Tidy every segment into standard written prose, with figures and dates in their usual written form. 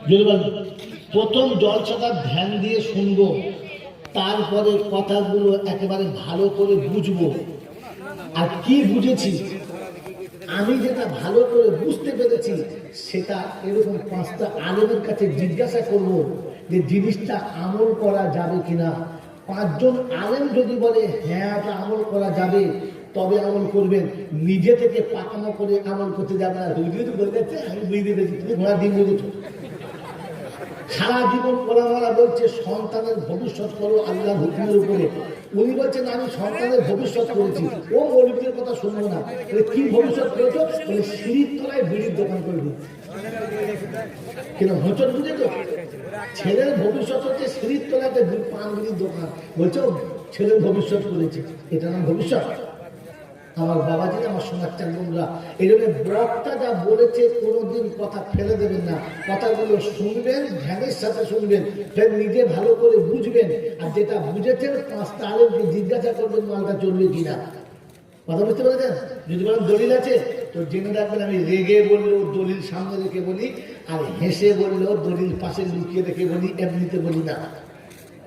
যদি বলেন প্রথম জলসাটা ধ্যান দিয়ে শুনবো, তারপরে কথাগুলো একেবারে ভালো করে বুঝবো। আর কি বুঝেছি, আমি যেটা ভালো করে বুঝতে পেরেছি সেটা এরকম 5টা আলেমের কাছে জিজ্ঞাসা করব যে জিনিসটা আমল করা যাবে কিনা। 5 জন আলেম যদি বলে হ্যাঁ এটা আমল করা যাবে, তবে আমল করবেন। নিজে থেকে পাকামো করে আমল করতে যাবে না। যদি বলে যাচ্ছে আমি বুঝতে পেরেছি, তুমি ঘোড়া দিয়ে বুঝেছো। সারা জীবন ওলামারা বলছে সন্তানের ভবিষ্যৎ করো আল্লাহর হুকুমের উপরে। উনি বলছেন আমি সন্তানের ভবিষ্যৎ করেছি, ও মৌলবীদের কথা শুনবো না। কি ভবিষ্যৎ করেছো? বলে সিঁড়ির তলায় বিড়ির দোকান করে দিচ্ছে। কেন হোঁচট বুঝে তো? ছেলের ভবিষ্যৎ হচ্ছে সিঁড়ির তলাতে পান বিড়ির দোকান। বলছে ছেলের ভবিষ্যৎ করেছে, এটা নাম ভবিষ্যৎ? আমার বাবাজি, আমার সোনার চান্দরা, এই জন্য বক্তা যা বলেছে কোনোদিন কথা ফেলে দেবেন না। কথাগুলো শুনবেন, ধ্যানের সাথে শুনবেন, ফের নিজে ভালো করে বুঝবেন। আর যেটা বুঝেছেন 5টা আলেমকে জিজ্ঞাসা করবেন মালটা চলবে কিনা। কথা বুঝতে পেরেছেন? যদি বলেন দলিল আছে, তো জেনে রাখবেন আমি রেগে বললেও দলিল সামনে রেখে বলি, আর হেসে বললেও দলিল পাশে লুকিয়ে রেখে বলি, এমনিতে বলি না।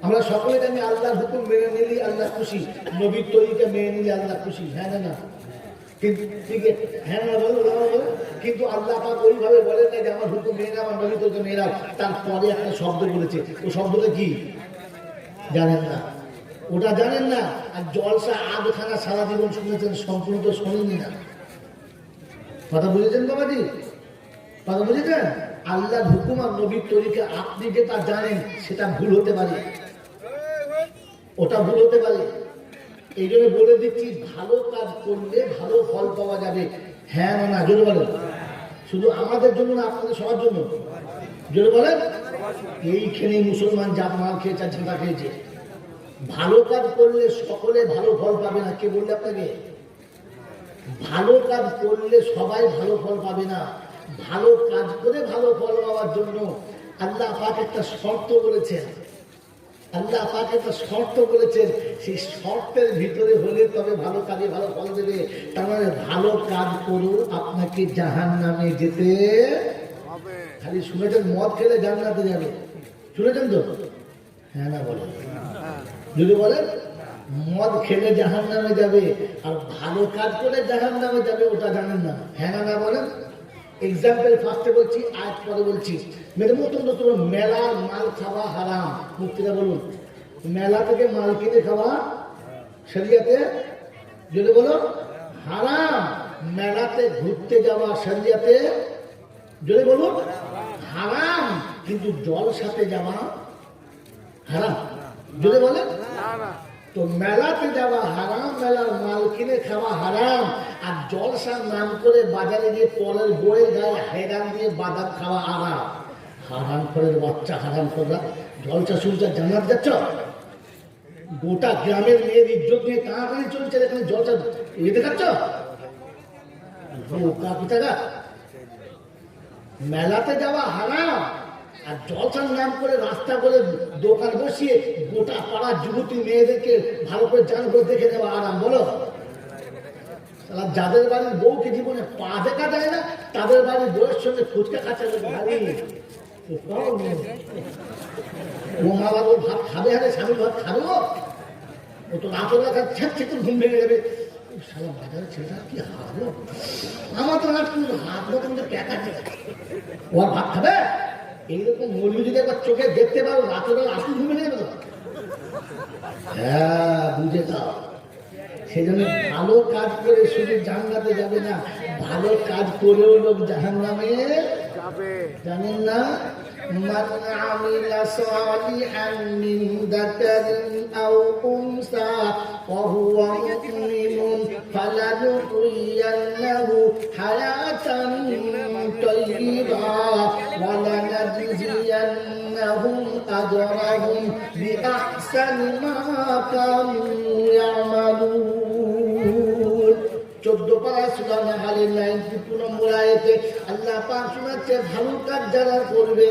আমরা সকলে জানি আল্লাহর হুকুম মেনে নিলি আল্লাহ খুশি, নবীর তরিকা মেনে নিলে আল্লাহ খুশি। হ্যাঁ না? কিন্তু ঠিক হ্যাঁ না বলো, কিন্তু আল্লাহ পাক ওইভাবে বলেন না যে আমার হুকুম মেনে নাও, আমার নবীর তরিকা মেনে নাও। তারপরে একটা শব্দ বলেছে, ও শব্দটা কি জানেন না, ওটা জানেন না। আর জলসা আধখানা সারা জীবন শুনেছেন, সম্পূর্ণ তো শোনেনি না। কথা বুঝেছেন বাবাজি? কথা বুঝেছেন? আল্লাহর হুকুম আর নবীর তরিকা আপনি যেটা জানেন সেটা ভুল হতে পারে, ওটা ভুল হতে পারে। এই জন্য বলে দিচ্ছি, ভালো কাজ করলে ভালো ফল পাওয়া যাবে। হ্যাঁ না জোরে বলেন? শুধু আমাদের জন্য না, আপনাদের সবার জন্য। জোরে বলেন? এইখানে মুসলমান জাত মাল খেয়েছে, ঝাঁটা খেয়েছে। ভালো কাজ করলে সকলে ভালো ফল পাবে না। কে বললে আপনাকে? ভালো কাজ করলে সবাই ভালো ফল পাবে না। ভালো কাজ করে ভালো ফল পাওয়ার জন্য আল্লাহ পাক একটা শর্ত বলেছেন। আল্লাহ পাক একটা শর্ত বলেছেন, সেই শর্তের ভিতরে হলে তবে ভালো কাজে ভালো ফল দেবে। তার মানে ভালো কাজ করুন, আপনাকে জাহান্নামে যেতে হবে। খালি শুনেছেন মদ খেলে জান্নাতে যাবে, শুনেছেন তো? হ্যাঁ না বলেন? যদি বলেন মদ খেলে জাহান্নামে যাবে আর ভালো কাজ করে জাহান্নামে যাবে, ওটা জানেন না। হ্যাঁ না বলেন? এক্সাম্পল ফার্স্টে বলছি, আয়াত পরে বলছি। মেরে মতন তো তোমার মেলার মাল খাওয়া হারাম। মুক্তিরা বলুন, মেলা থেকে মাল কিনে খাওয়া শরিয়াতে যদি বলো হারাম। মেলাতে ঘুরতে যাওয়া শরিয়াতে যদি বলুন হারাম, কিন্তু জলসাতে যাওয়া হারাম যদি বলেন। তো মেলাতে যাওয়া হারাম, মেলার মাল কিনে খাওয়া হারাম, আর জলসার নাম করে বাজারে গিয়ে কলের বইয়ের গায়ে হেরাম দিয়ে বাদাম খাওয়া হারাম। হারাম করে বাচ্চা, হারাম করা জলসা শুনছে জানার যাচ্ছ। গোটা গ্রামের মেয়ের ইজ্জত নিয়ে টানাটানি চলছে, এখানে জলসা ইয়ে দেখাচ্ছ। মেলাতে যাওয়া হারাম, আর জলসার নাম করে রাস্তা করে দোকান বসিয়ে গোটা পাড়ার যুবতী মেয়েদেরকে ভালো করে জান করে দেখে নেওয়া আরাম। বলো, যাদের বাড়ির বউকে জীবনে পা দেখা যায় না, তাদের বাড়ির বউয়ের সঙ্গে ফুচকা খাচ্ছে ভারী। ও মা বাবু ভাত খাবে, হারে স্বামী ভাত খাবে, ও তো রাতের বেলা ছেঁচে ঘুম ভেঙে যাবে। সারা বাজারে ছেলেটা কি হারলো, আমার তো হাত মতন প্যাকাচ্ছে, ও আর ভাত খাবে? এইরকম মৌলবি যদি একবার চোখে দেখতে পাবো, রাতের বেলা আসুন ঘুমে নেবে তো। হ্যাঁ বুঝে যাও। সেই জন্য ভালো কাজ করে শুধু জান্নাতে যাবে না, ভালো কাজ করেও লোক জাহান্নামে যাবে। জানেন না? মান আমিলা সালিহান মিন যাকারিন আও উনসা ওয়া হুয়া মুমিনুন ফালানুহইয়ান্নাহু হায়াতান তাইয়্যিবা ওয়া লানাজজিয়ান্নাহুম আজরাহুম বিআহসানি মা কানু ইয়ামালুন। 14 পারা সূরা নাহলের 92 নম্বর আয়াতে আল্লাহ পাক শোনাচ্ছে, ভালো কাজ যারা করবে,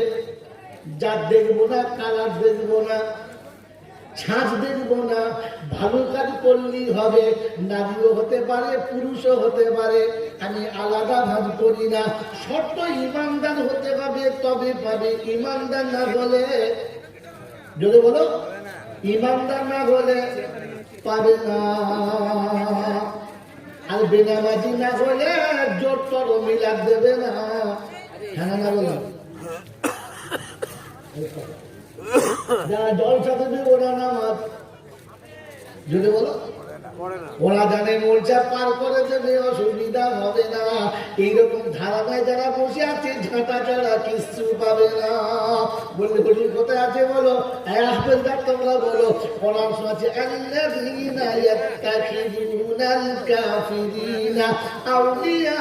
যার দেখবো না, কালার দেখবো না, ছাঁচ দেখবো না, ভালো কাজ করলেই হবে। নারীও হতে পারে, পুরুষও হতে পারে, আমি আলাদা ভাব করি না। শর্ত ইমানদার হতে হবে, তবে পাবে, ইমানদার না হলে, যদি বলো ইমানদার না হলে পাবে না। আর বেনামাজি না হলে জোর তর মিলাদ দেবে না। হ্যাঁ না বলো, যারা জলসা দেবে ওরা নামাজ, যদি বলো ওরা জানে মোর্চা পার করে দেবে, অসুবিধা হবে না। এইরকম ধারাবাহিক যারা বসে আছে ঝাঁটা ছাড়া কিছু পাবে না। বললে বলি কোথায় আছে বলো, হাফেজদার তোমরা বলো, কোরআন আছে আল্লাযীনা ইয়াত্তাখিযুনাল কাফিরিনা আউলিয়া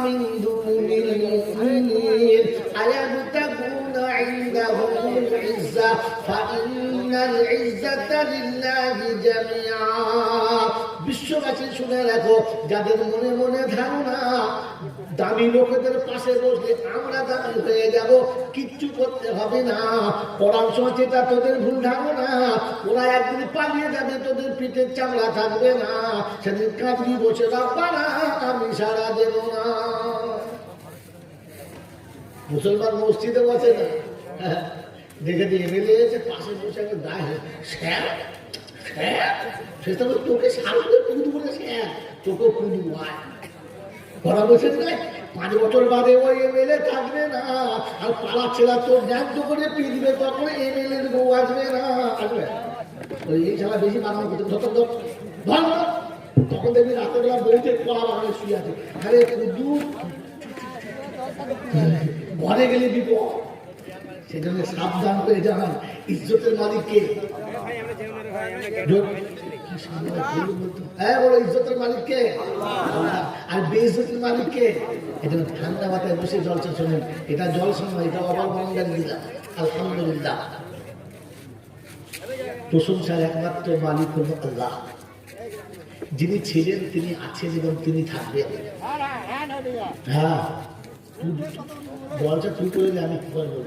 মিন দুনিল মুমিনিন আয়াবতাগুনা ইনদাহুমুল ইজ্জা ফাইন্নাল ইজ্জাতা লিল্লাহি জামিআ। বিশ্ববাসী শুনে রাখো, যাদের মনে মনে ধারণা দামি লোকেদের পাশে বসলে আমরা দামি হয়ে যাব, কিচ্ছু করতে হবে না। পড়াশোনা যেটা তোদের ভুল ধারণা, ওরা একদিন পালিয়ে যাবে, তোদের পিঠের চামড়া থাকবে না। সেদিন কাঁদবি বসে রাখবা না, আমি সারা দেব না। মুসলমান মসজিদে বসে না, দেখে দিয়ে এমএলএ এসে পাশে বসে আমি গায়ে স্যার সেটা তোকে সামনে কুঁদু বলেছে, তোকে কুঁদু হয় ঘরা বসে নাই। 5 বছর বাদে ওই এমএলএ থাকবে না, আর পালা ছেলা তোর ন্যায্য করে পিঁধবে, তখন এমএলএ বউ আসবে না, আসবে এই ছাড়া বেশি বানানো করতে তখন দেখবি রাতেরবেলা বলতে কলা বাগানে শুয়ে আছে। আরে কুঁদু ঘরে গেলে বিপদ, সেজন্য সাবধান করে জানান ইজ্জতের মালিককে। হ্যাঁ বলো, ইজ্জতের মালিককে আর বেইজ্জতের মালিককে। এজন্য ঠান্ডা মাথায় বসে জলসা শোনেন, এটা জলসা নয়, এটা আবার বাংলাদেশ দিলাম। আলহামদুলিল্লাহ, প্রশংসার একমাত্র মালিক হল আল্লাহ। যিনি ছিলেন, তিনি আছেন এবং তিনি থাকবেন। হ্যাঁ, জলসা তুই করে আমি কি বলবো,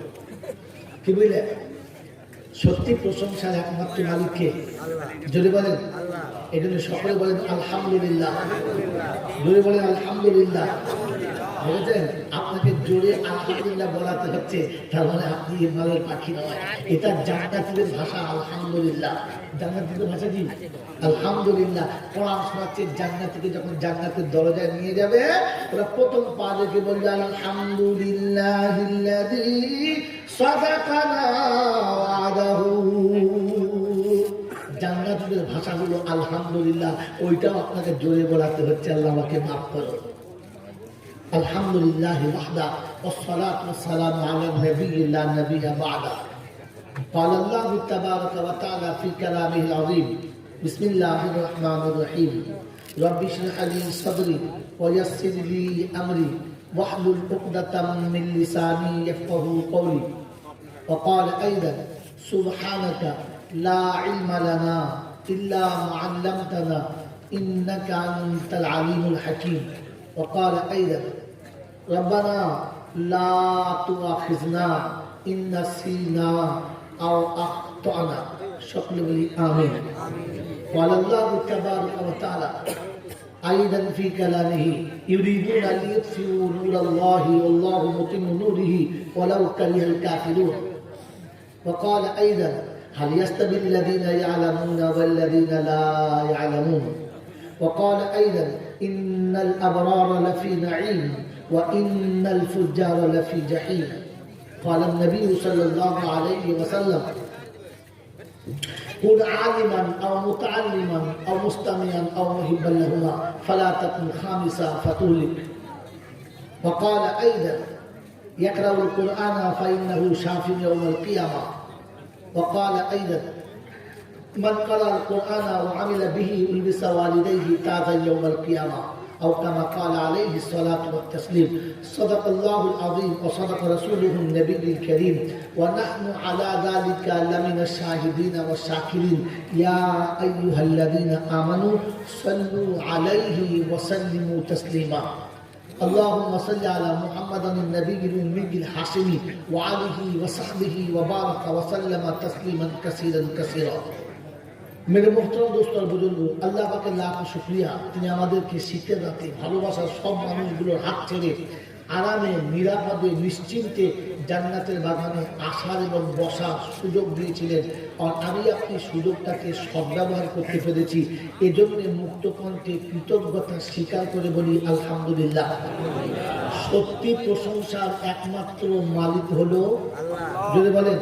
কি বুঝলে? সত্যি প্রশংসার একমাত্র মালিককে যদি বলেন, এই জন্য সকলে বলেন আলহামদুলিল্লাহ, জোরে বলেন আলহামদুলিল্লাহ। বুঝেছেন, আপনাকে জোরে আলহামদুলিল্লাহ বলাতে হচ্ছে, তার মানে আপনি ইমানের পাখি নয়। এটা জান্নাতীদের ভাষা আলহামদুলিল্লাহ। জান্নাতীদের ভাষা কি? আলহামদুলিল্লাহ। কোরআন শোনাচ্ছে, জান্নাতীকে যখন জান্নাতের দরজায় নিয়ে যাবে, ওরা প্রথম পা রেখে বলবে আলহামদুলিল্লাহিল্লাযী সাদাকানা ওয়াদাহু। জান্নাতীদের ভাষা হলো আলহামদুলিল্লাহ। ওইটাও আপনাকে জোরে বলাতে হচ্ছে, আল্লাহ আমাকে মাফ করো। আলহামদুলিল্লাহ ওয়াহদা ওয়াসসালাতু ওয়াসসালামু আলা নবিয়্যি লা নবিয়্যা বা'দা। قال الله تبارك وتعالى في كلامه العظيم بسم الله الرحمن الرحيم رب اشرح لي صدري ويسر لي امري واحلل عقدة من لساني يفقهوا قولي. وقال ايضا سبحانك لا علم لنا الا ما علمتنا انك انت العليم الحكيم. وقال ايضا ربنا لا تؤاخذنا ان نسينا او اخطانا. সকলে বলি আমিন। قال الله تبارك وتعالى ايضا في كلامه يريدون ان يطفئوا نور الله والله متم نوره ولو كره الكافرون. وقال ايضا هل يستوي الذين يعلمون والذين لا يعلمون. وقال ايضا ان الابرار لفي نعيم وان الفجار لفي جحيم. قال النبي صلى الله عليه وسلم كن عالما او متعلما او مستمعا او محبا لهما فلا تكن خامسا فتهلك. وقال ايضا يقرأ القرآن فانه شاف يوم القيامه. وقال ايضا من قرأ القرآن وعمل به ألبس والديه تاجا يوم القيامه أو كما قال عليه الصلاة والتسليم. صدق الله العظيم وصدق رسوله النبي الكريم ونحن على ذلك لمن الشاهدين والشاكرين. يا أيها الذين آمنوا صلوا عليه وسلموا تسليما. اللهم صل على محمد النبي الأمي الحاشمي وعليه وصحبه وبارك وسلم تسليما كثيرا كثيرا. मेरे मोहतरम दोस्त और बुजुर्ग, अल्लाह पाकेर लाख शुक्रिया, তিনি আমাদেরকে শীতের রাতে ভালোবাসার সব মানুষগুলোর হাত ছেড়ে আরামে নিরাপদে নিশ্চিন্তে জান্নাতের বাগানে আসার এবং বসার সুযোগ দিয়েছিলেন। আর আমি আপনি সুযোগটাকে সদ্ব্যবহার করতে পেরেছি, এজন্য মুক্তকণ্ঠে কৃতজ্ঞতা স্বীকার করে বলি আলহামদুলিল্লাহ। সত্যি প্রশংসার একমাত্র মালিক হলো যদি বলেন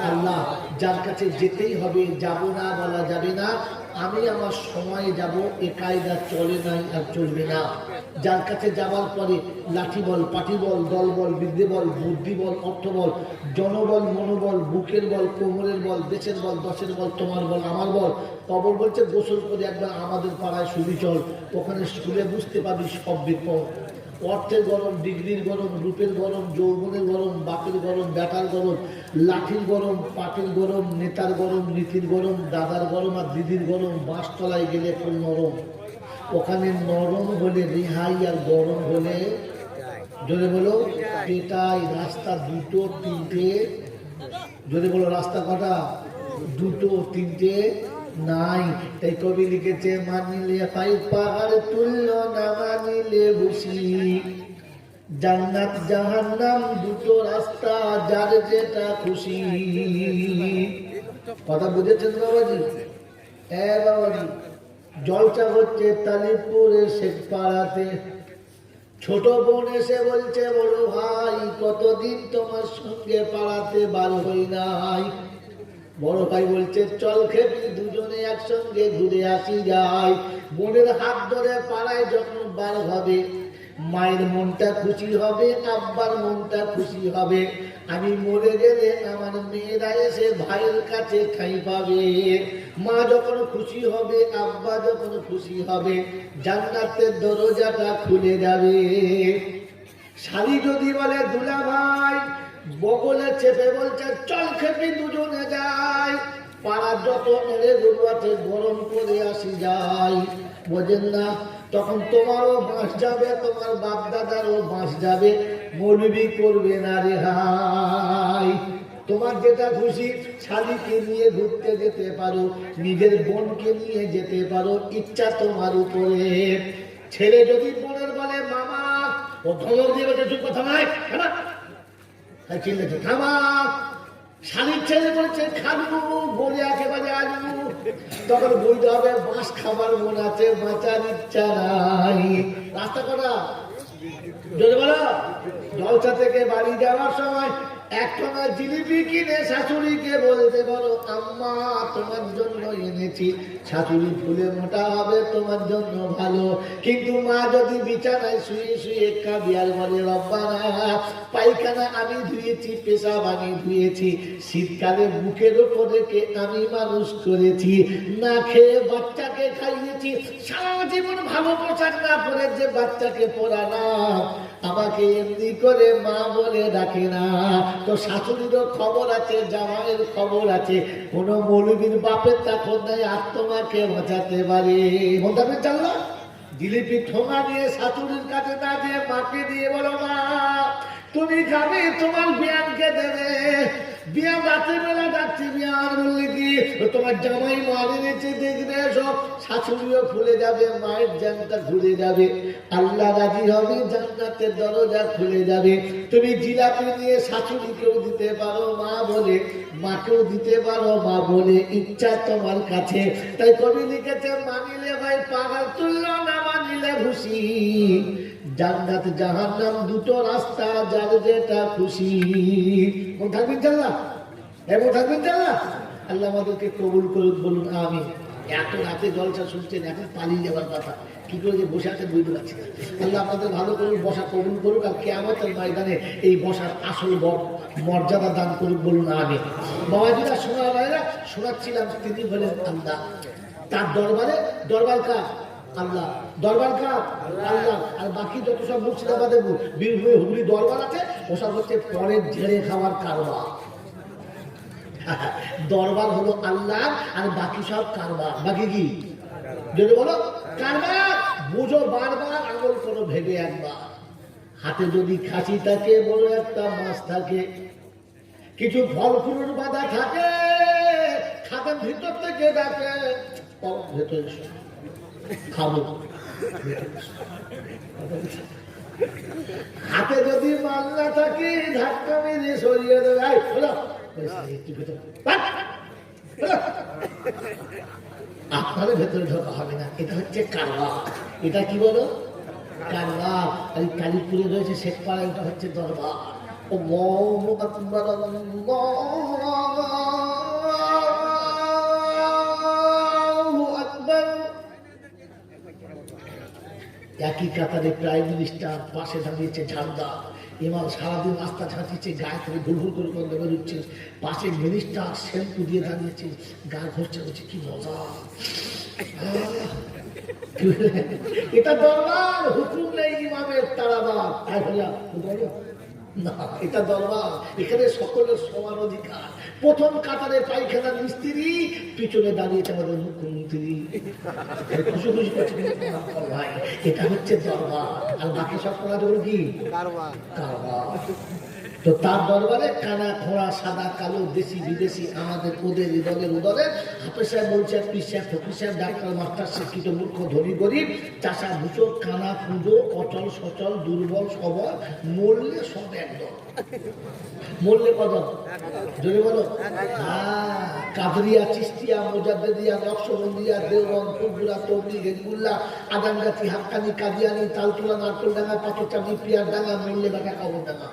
আল্লাহ, যার কাছে যেতেই হবে, যাব না বলা যাবে না, আমি আমার সময়ে যাব, এ কায়দা চলে নাই আর চলবে না। যার কাছে যাওয়ার পরে লাঠি বল, পাটি বল, দল বল, বিদ্যে বল, বুদ্ধি বল, অর্থ বল, জনবল, মনোবল, বুকের বল, কোমরের বল, দেশের বল, দশের বল, তোমার বল, আমার বল। কবর বলছে গোসল করে একবার আমাদের পাড়ায় শুবি চল, ওখানে শুলে বুঝতে পারবি সব বিপদ। অর্থের গরম, ডিগ্রির গরম, রূপের গরম, যৌবনের গরম, বাপের গরম, বেটার গরম, লাঠির গরম, পাটের গরম, নেতার গরম, নীতির গরম, দাদার গরম আর দিদির গরম। বাঁশতলায় গেলে ফুল নরম, ওখানে নরম হলে রেহাই আর গরম হলে জোরে বলো পেটাই। রাস্তা দুটো তিনটে, জোরে বলো রাস্তা কটা? দুটো তিনটে নাই। তাই কবি লিখেছে মানিলে পাই পাহাড় তুল্য, না মানিলে বসি। জান্নাত জাহান্নাম দুটো রাস্তা, যার যেটা খুশি। কথা বুঝেছেন বাবাজি? হ্যাঁ বাবাজি। জলসা হচ্ছে তালিপুরে শেখ পাড়াতে। ছোট বোন এসে বলছে বড় ভাই কতদিন তোমার সঙ্গে পাড়াতে বার হই নাই। বড় ভাই বলছে চল খেপি দুজনে একসঙ্গে ঘুরে আসি যাই। বোনের হাত ধরে পাড়ায় যখন বার হবে, মায়ের মনটা খুশি হবে, আব্বার মনটা খুশি হবে। আমি মরে গেলে আমার মেয়েরা এসে ভাইয়ের কাছে ঠাঁই পাবে। মা যখন খুশি হবে, আব্বা যখন খুশি হবে, জান্নাতের দরজাটা খুলে যাবে। শালি যদি বলে দুলা ভাই, বগলে চেপে বলছে চল খেপি দুজনে যাই। পাড়ার যত এড়ে গরু আছে গরম করে আসি যাই। বোঝেন না? তখন তোমারও বাঁশ যাবে, তোমার বাপ দাদারও বাঁশ যাবে, মৌলবি করবে না রে হাই। তোমার যেটা খুশি, শালিকে নিয়ে ঘুরতে যেতে পারো, নিজের বোনকে নিয়ে যেতে পারো, ইচ্ছা তোমার উপরে। ছেলে যদি বোনের বলে মামা, ও ধমক দিয়ে বলছে চুপ কথা নাই, চিল্লেছে থামা। শালির ছেলে বলছে খাবো, বলে একেবারে আলু, তখন বলতে হবে বাঁশ খাবার মন আছে, বাঁচার ইচ্ছা নাই। রাস্তা কটা? যদি বলো জলসা থেকে বাড়ি যাওয়ার সময় একখানা জিলিপি কিনে শাশুড়িকে বলতে পারো আম্মা তোমার জন্য এনেছি, শাশুড়ি ফুলে মোটা হবে, তোমার জন্য ভালো। কিন্তু মা যদি বিছানায় শুয়ে শুয়ে কাঁদিয়ার বলে রব্বানা পায়খানা আমি ধুয়েছি, পেশাব আমি ধুয়েছি, শীতকালে বুকের ওপর রেখে আমি মানুষ করেছি, না খেয়ে বাচ্চাকে খাইয়েছি, সারা জীবন ভালো পোশাক না পরে যে বাচ্চাকে পরালাম, আমাকে এমনি করে মা বলে ডাকে না। তো শাশুড়িরও খবর আছে, জামাইয়ের খবর আছে, কোন মৌলবীর বাপের তখন নাই আর তোমাকে বাঁচাতে পারে। মোটামুটি চাল্লা জিলিপি ঠোঙা দিয়ে শাশুড়ির কাছে না দিয়ে মাকে দিয়ে বলো মা তুমি খাবে, তোমার বিয়ানকে দেবে। বিয়ান রাত্রিবেলা যাচ্ছি, বিয়ান বললে কি তোমার জামাই মাল এনেছে দেখবে, সব শাশুড়িও খুলে যাবে, মায়ের জানটা ঘুরে যাবে, আল্লাহ রাজি হবে, জান্নাতের দরজা খুলে যাবে। তুমি জিলাপি নিয়ে শাশুড়িকেও দিতে পারো মা বলে, মাকেও দিতে পারো মা বলে, ইচ্ছা তোমার কাছে। তাই কবি লিখেছে মানিলে ভাই পাহাড় তুলল, না মানিলে ভুসি। জান্নাত জাহান্নাম দুটো রাস্তা, যার যেটা খুশি। মন থাকবেন জানলা? এমন থাকবেন জানলা? আল্লাহ আমাদেরকে কবুল করুন, বলুন আমিন। এত রাতে জলসা শুনছেন, এখন পালিয়ে যাওয়ার কথা, কি করে যে বসে আছে বুঝতে পারছি না। আল্লাহ আমাদের ভালো করুন, বসা কবুল করুক, আর কিয়ামতের ময়দানে এই বসার আসল মর্যাদা দান করুক, বলুন আমিন। বাবাজিরা শোনা ভাইরা শোনাচ্ছিলাম, তিনি হলেন আল্লাহ। তার দরবারে, দরবার কার? আল্লাহ। দরবার কার? আল্লাহ। আর বাকি যত সব মুর্শিদাবাদে বীরভূমে হুগলি দরবার আছে, ওসব হচ্ছে পরের ঝেড়ে খাওয়ার কারবার। দরবার হলো আল্লাহ, আর বাকি সব কারবার। বাকি কি? যদি বলো কারবার, বুঝো বারবার, আঙুল করো ভেবে একবার। হাতে যদি খাসি থাকে, বড় একটা মাছ থাকে, কিছু ফল ফুলের বাঁধা থাকে, খাদের ভিতর থেকে ডাকে ভেতরে খাবো। হাতে যদি মাল না থাকে ধাক্কা মেরে সরিয়ে দেবে। আপনাদের ভেতরে ঢোকা হবে না, এটা হচ্ছে কারবার। এটা কি বলো? কারবার। আর কালীপুরে রয়েছে শেখপাড়া, এটা হচ্ছে দরবার। আল্লাহু আকবার, আল্লাহু আকবার। একই কাতারে প্রাইম মিনিস্টার, পাশে দাঁড়িয়েছে ঝান্ডা। ইমাম সারাদিন রাস্তা ছাঁচিয়েছে, গায়ে থেকে ঘুরঘুর করে গন্ধ বেরোচ্ছে। পাশে মিনিস্টার শ্যাম্পু দিয়ে দাঁড়িয়েছে, গা ঘষছে, হচ্ছে কি মজা। এটা দরবার, হুকুম নেই ইমামের তারাবার। না, এটা দরবার, এখানে সকলের সমান অধিকার। প্রথম কাতারে পায়খানা মিস্ত্রি, পিছনে দাঁড়িয়েছে আমাদের মুখ্যমন্ত্রী। খুশি খুশি করছে ভাই, এটা হচ্ছে দরবার। আর বাকি সব করা যাবে কি? কারবার। তো তার দরবারে কানা খোঁড়া, সাদা কালো, দেশি বিদেশি, আমাদের ওদের ইদলের উদলের, হাফেজ সাহেব, মৌল সাহেব, পীর সাহেব, ফকির সাহেব, ডাক্তার, মাস্টার, শিক্ষিত, মূর্খ, ধনী, গরিব, চাষা, ভূষক, কানা, পুজো, অচল, সচল, দুর্বল, সবল, মরলে সব একদম। মরলে কত? যদি বলো, হ্যাঁ, কাদরিয়া, চিস্তিয়া, মোজাদ্দেদিয়া, নকশবন্দিয়া, দেওবন্দ, ফুলপুরা, তবলিগ, হিজবুল্লাহ, আদানগাছি, হাক্কানি, কাদিয়ানি, তালতলা, নারকলডাঙ্গা, পাথরচাঁদি, পিয়ারডাঙ্গা, মরলে বাঁকা, কবরডাঙ্গা।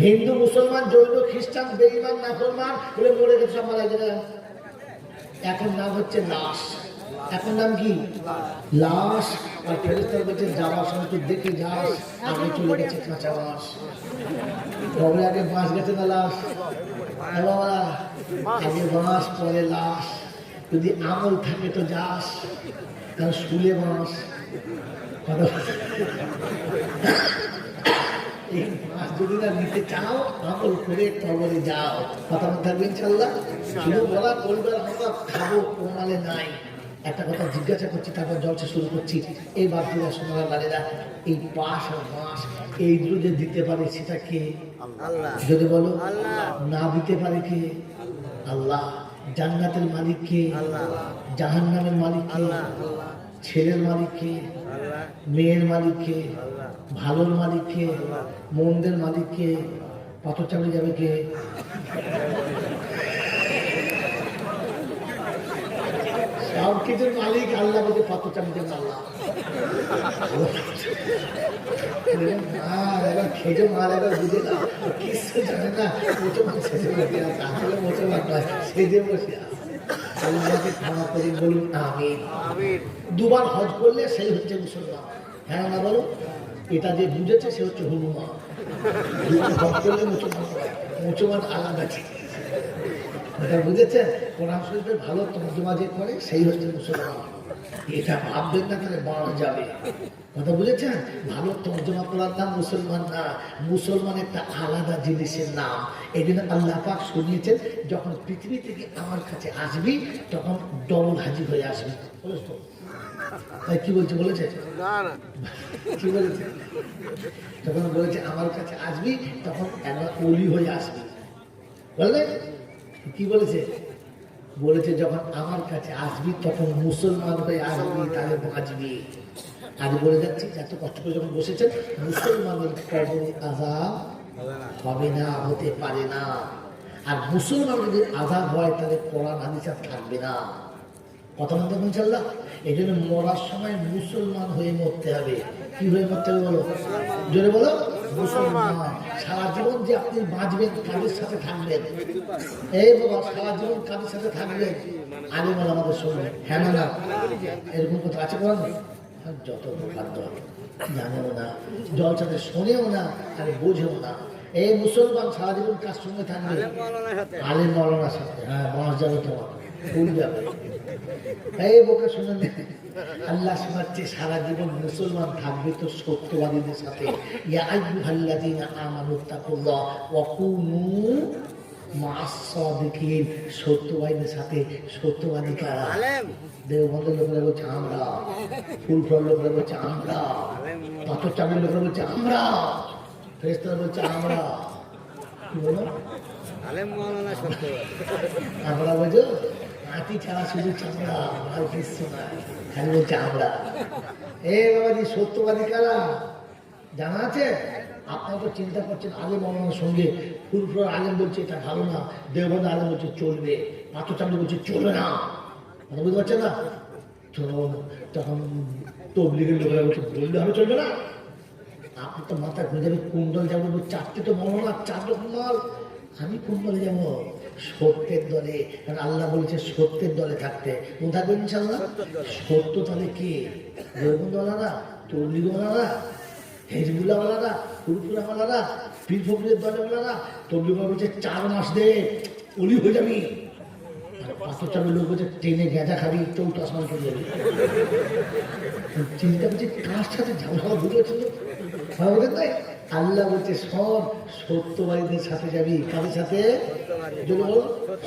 হিন্দু, মুসলমান, জৈন, খ্রিস্টান, বেঈমান, নাফরমান বলে মরে গেছে সব মারা গেছে। এখন নাম হচ্ছে লাশ। এখন নাম কি? লাশ। আর ফেরেশতারা বলছে যাওয়ার সময় তুই দেখে যাস, আগে চলে গেছে কাঁচা বাঁশ। কবে আগে বাঁশ গেছে না লাশ? বাবা, আগে বাঁশ পরে লাশ। যদি আমল থাকে তো যাস, কারণ শুলে বাঁশ। এই মাছ যদি না নিতে চাও, আমল করে কবরে যাও। কথা মনে থাকবে ইনশাল্লাহ। শুধু বলা করবে আমরা খাবো, প্রমাণে নাই। একটা কথা জিজ্ঞাসা করছি, তারপর জলসা শুরু করছি। এই বাদুরা সোনারা বাড়িরা, এই পাশ আর মাস এইগুলো যে দিতে পারে সেটা কে? যদি বলো, না দিতে পারে কে? আল্লাহ। জান্নাতের মালিক কে? জাহান্নামের মালিক কে? ছেলের মালিক কে? মেয়ের মালিক কে? ভালোর মালিক কে? মন্দের মালিক কে? কত চাবি যাবে কে? সব কিছুর মালিক আল্লাহ, বলতে কত চাবি দেন আল্লাহ। এবার খেজো মার, এবার বুঝে না, কিছু জানে না। মুসলমান সেজে বসে আছে, আসলে মুসলমান নয়, সেজে বসে আছে। আল্লাহকে ক্ষমা করে বলুন আমিন। দুবার হজ করলে সেই হচ্ছে মুসলমান। হ্যাঁ না বলো? এটা যে বুঝেছে সে হচ্ছে হনুমান। দুবার হজ করলে মুসলমান, মুসলমান আলাদা আছে। এটা বুঝেছেন? কোরআন শরীফের ভালো তর্জমা যে করে সেই হচ্ছে মুসলমান। এটা ভাববেন না, তাহলে বাড়া যাবে। কথা বুঝেছেন? ভালো তর্জমা করার নাম মুসলমান না। মুসলমান একটা আলাদা জিনিসের নাম। এই জন্য আল্লাহ পাক শুনিয়েছেন, যখন পৃথিবী থেকে আমার কাছে আসবি তখন ডবল হাজির হয়ে আসবি। তাই কি বলছে? বলেছে কি বলেছে? যখন বলেছে আমার কাছে আসবি তখন একবার অলি হয়ে আসবি, বললে কি বলেছে? বলেছে যখন আমার কাছে আসবি তখন মুসলমান হয়ে আসবি, তাহলে বাঁচবি। আজ বলে যাচ্ছি, এত কষ্ট করে যখন বসেছেন, মুসলমানের কবরে আযাব হবে না, হতে পারে না। আর মুসলমান যদি আযাব হয় তাহলে কোরআন হাদিস আর থাকবে না। কথা বলতে ইনশাআল্লাহ। এই জন্য মরার সময় মুসলমান হয়ে মরতে হবে। কি হয়ে মরতে হবে বলো? জোরে বলো, মুসলমান। সারা জীবন যে আপনি বাঁচবেন, কাদের সাথে থাকবেন? এই বাবা, সারা জীবন কাদের সাথে থাকবেন? আলিম আমাদের সঙ্গে। হ্যাঁ না? এরকম কথা আছে কোরআন? যত খাদ্য জানেও না, জলসাতে শোনেও না, আর বোঝেও না। এই মুসলমান সারা জীবন কার সঙ্গে থাকবে? আলিম মাওলানার সাথে। হ্যাঁ, বাঁশ যাবে তোমার, ফুল যাবে। এই বোকে শুনে নে, আল্লাহ শোনাচ্ছে সারা জীবন মুসলমান থাকবে তো সত্যবাদীদের সাথে। ইয়া আইয়ুহাল্লাযীনা আমানুত্তাকুল্লাহ ওয়া কুনু মা'আস সাদিকিন। সত্যবাদীদের সাথে। সত্যবাদী কারা? দেওবন্দের লোকেরা বলছে আমরা, ফুলফল লোকেরা বলছে আমরা, পাথর চাপের লোকেরা বলছে আমরা, ফেরেশতারা বলছে আমরা। কি বলো? আমরা বলছো হাতি ছাড়া শুধু চামড়া, আর কিছু না, খালি বলছে আমরা। এ বাবাজি সত্যবাদী কারা জানা আছে? আপনারা তো চিন্তা করছেন আলেম মাওলানার সঙ্গে, ফুরফুরার আলেম বলছে এটা ভালো না, দেওবন্দ আলেম বলছে চলবে, পাথর চামড়ি বলছে চলবে না, কথা বুঝতে পারছেন না? তখন তবলিগের লোকেরা বলছে বললে হবে চলবে না। আপনি তো মাথা ঘুরে যাবে, কুণ্ডল যাবো, চারটে তো মাওলানা, 4 রকম মাল, আমি কুণ্ডলে যাবো সত্যের দলে, কারণ আল্লাহ বলেছে সত্যের দলে থাকতে। কোন থাকবে ইনশাল্লাহ? সত্য তাহলে কে? দেওবন্দওয়ালারা, তবলিগওয়ালারা, হেজবুল্লাহওয়ালারা, ফুরফুরাওয়ালারা, পীর ফকিরের দলেওয়ালারা। তবলিগওয়ালা বলছে 4 মাস দে অলি হয়ে যাবি, আর পাথর চাপের লোক বলছে ট্রেনে গেঁজা খাবি, 4টা আসমান চলে যাবি। চিন্তা করছে কার সাথে ঝামেলা বুঝেছিল। তাই আল্লাহ বলছে সব সত্যবাদীদের সাথে যাবি। কাদের সাথে?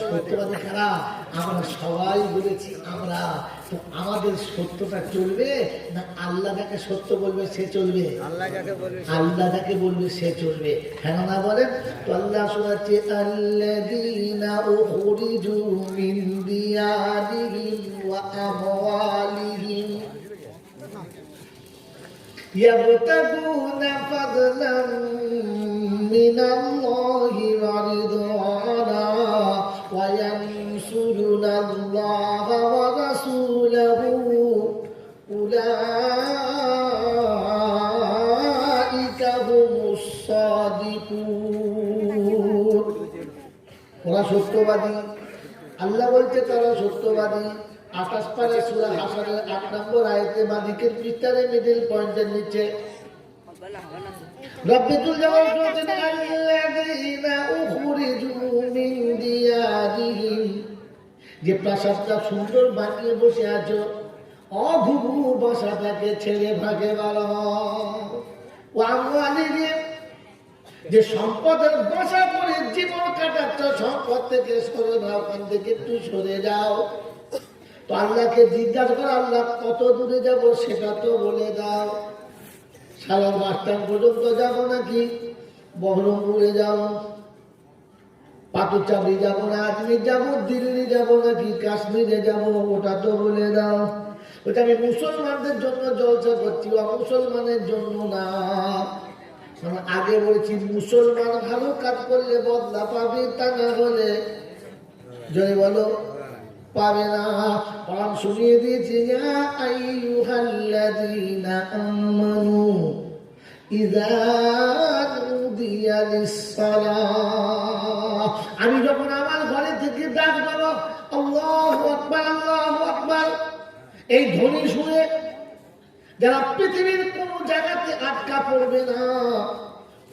সত্যবাদী কারা? আমরা সবাই বলেছি আমরা তো, আমাদের সত্যটা চলবে না আল্লাহ যাকে সত্য বলবে সে চলবে? আল্লাহ যাকে বলবে সে চলবে, হ্যাঁ না বলেন তো? আল্লাহ শোনাচ্ছে আল্লাযীনা উখরিজু মিন দিয়ারিহিম ওয়া আমওয়ালিহিম يبتغون فضلا من الله ورضوانا وينصرون الله ورسوله أولئك هم الصادقون। ওরা সত্যবাদী, আল্লাহ বলছে তারা সত্যবাদী। 28 পারা সূরা হাসরের 8 নম্বর আয়াতে মালিকের পৃষ্ঠারে মিডল পয়েন্টের নিচে রব্বুল জালাল বলেছেন আল্লাযীনা উখরিজু মিন দিয়ারিহিম, যে প্রাসাদটা সুন্দর বানিয়ে বসে আছো, অঘুঘু বাসাটাকে ছেড়ে ভাগে বাড়ো। ওয়া আমওয়ালিহিম, যে সম্পদের বাসা করে জীবন কাটাচ্ছ, সম্পদ থেকে সরে যাও, ওখান থেকে একটু সরে যাও। তো আল্লাহকে জিজ্ঞাসা করো আল্লাহ কত দূরে যাব সেটা তো বলে দাও। সারা বাসস্ট্যান্ড পর্যন্ত যাবো নাকি বহরমপুরে যাবো, পাথরচাবড়ি যাবো না আজমির যাবো, দিল্লি যাবো নাকি কাশ্মীরে যাবো, ওটা তো বলে দাও। ওটা আমি মুসলমানদের জন্য জলসা করছি, মুসলমানের জন্য না। আগে বলেছি মুসলমান ভালো কাজ করলে বদলা পাবে, তা না হলে জয় বলো পাবে না। কোরআন শুনিয়ে দিয়েছি ইয়া আইয়ুহাল্লাযীনা আমানু ইযা নুদিয়া লিস-সালাহ, আমি যখন আমার ঘরে থেকে ডাক দেব আল্লাহু আকবার আল্লাহু আকবার, এই ধ্বনি শুনে যারা পৃথিবীর কোন জায়গাতে আটকা পড়বে না,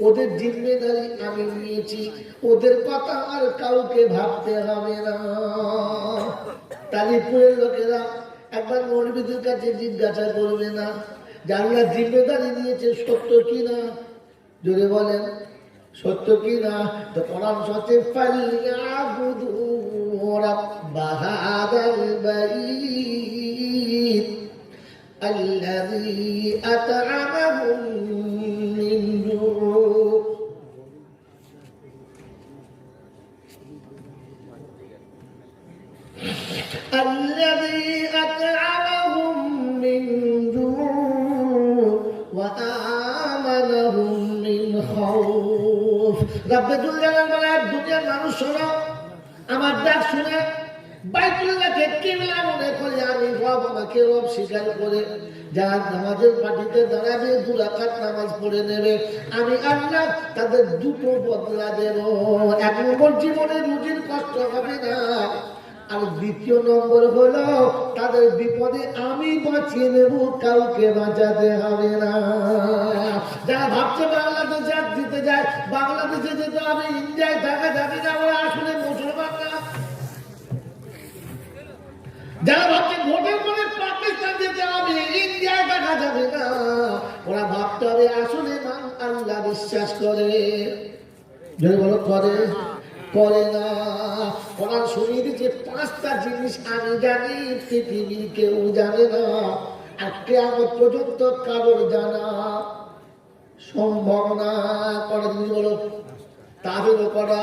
ওদের জিম্মেদারি আমি নিয়েছি, ওদের কথা আর কাউকে ভাবতে হবে না। তালিপুরের লোকেরা একবার মৌলবীদের কাছে জিজ্ঞাসা করবে না যারা জিম্মেদারি নিয়েছে সত্য কিনা, জোরে বলেন সত্য কিনা? তো কোরআন সত্যি ফালিয়াবুদু রাব্বা হাযাল বাইত আল্লাযী আত'আমাহুম মিন জু'। الذي أطعمهم من جوع وآمنهم من خوف। রব্বুল জালাল বলে দুনিয়ার মানুষ শোনো, আমার ডাক শুনে বাইতুল্লাহকে কিবলা মনে করে আমি রব, আমাকে রব স্বীকার করে যারা নামাজের পাটিতে দাঁড়াবে 2 রাকাত নামাজ পড়ে নেবে, আমি আল্লাহ তাদের 2টো বদলা দেব। 1 নম্বর জীবনে রুজির কষ্ট হবে না, আর 2 নম্বর হলো তাদের বিপদে আমি বাঁচিয়ে নেব, কাউকে বাঁচাতে হবে না। যারা ভাবছে বাংলাদেশে দিতে যায়, বাংলাদেশে যেতে হবে, ইন্ডিয়ায় থাকা যাবে না, ওরা আসলে মুসলমান না। যারা ভাবছে ভোটের পরে পাকিস্তান যেতে হবে, ইন্ডিয়ায় থাকা যাবে না, ওরা ভাবতে হবে আসলে আল্লাহ বিশ্বাস করে। যদি বলো করে করে না। কোরআন শুনিয়ে দিচ্ছে 5টা জিনিস আমি জানি, পৃথিবীর কেউ জানে না, আর কিয়ামত পর্যন্ত কারোর জানা সম্ভব না। কটা জিনিস বলো? তাদেরও করা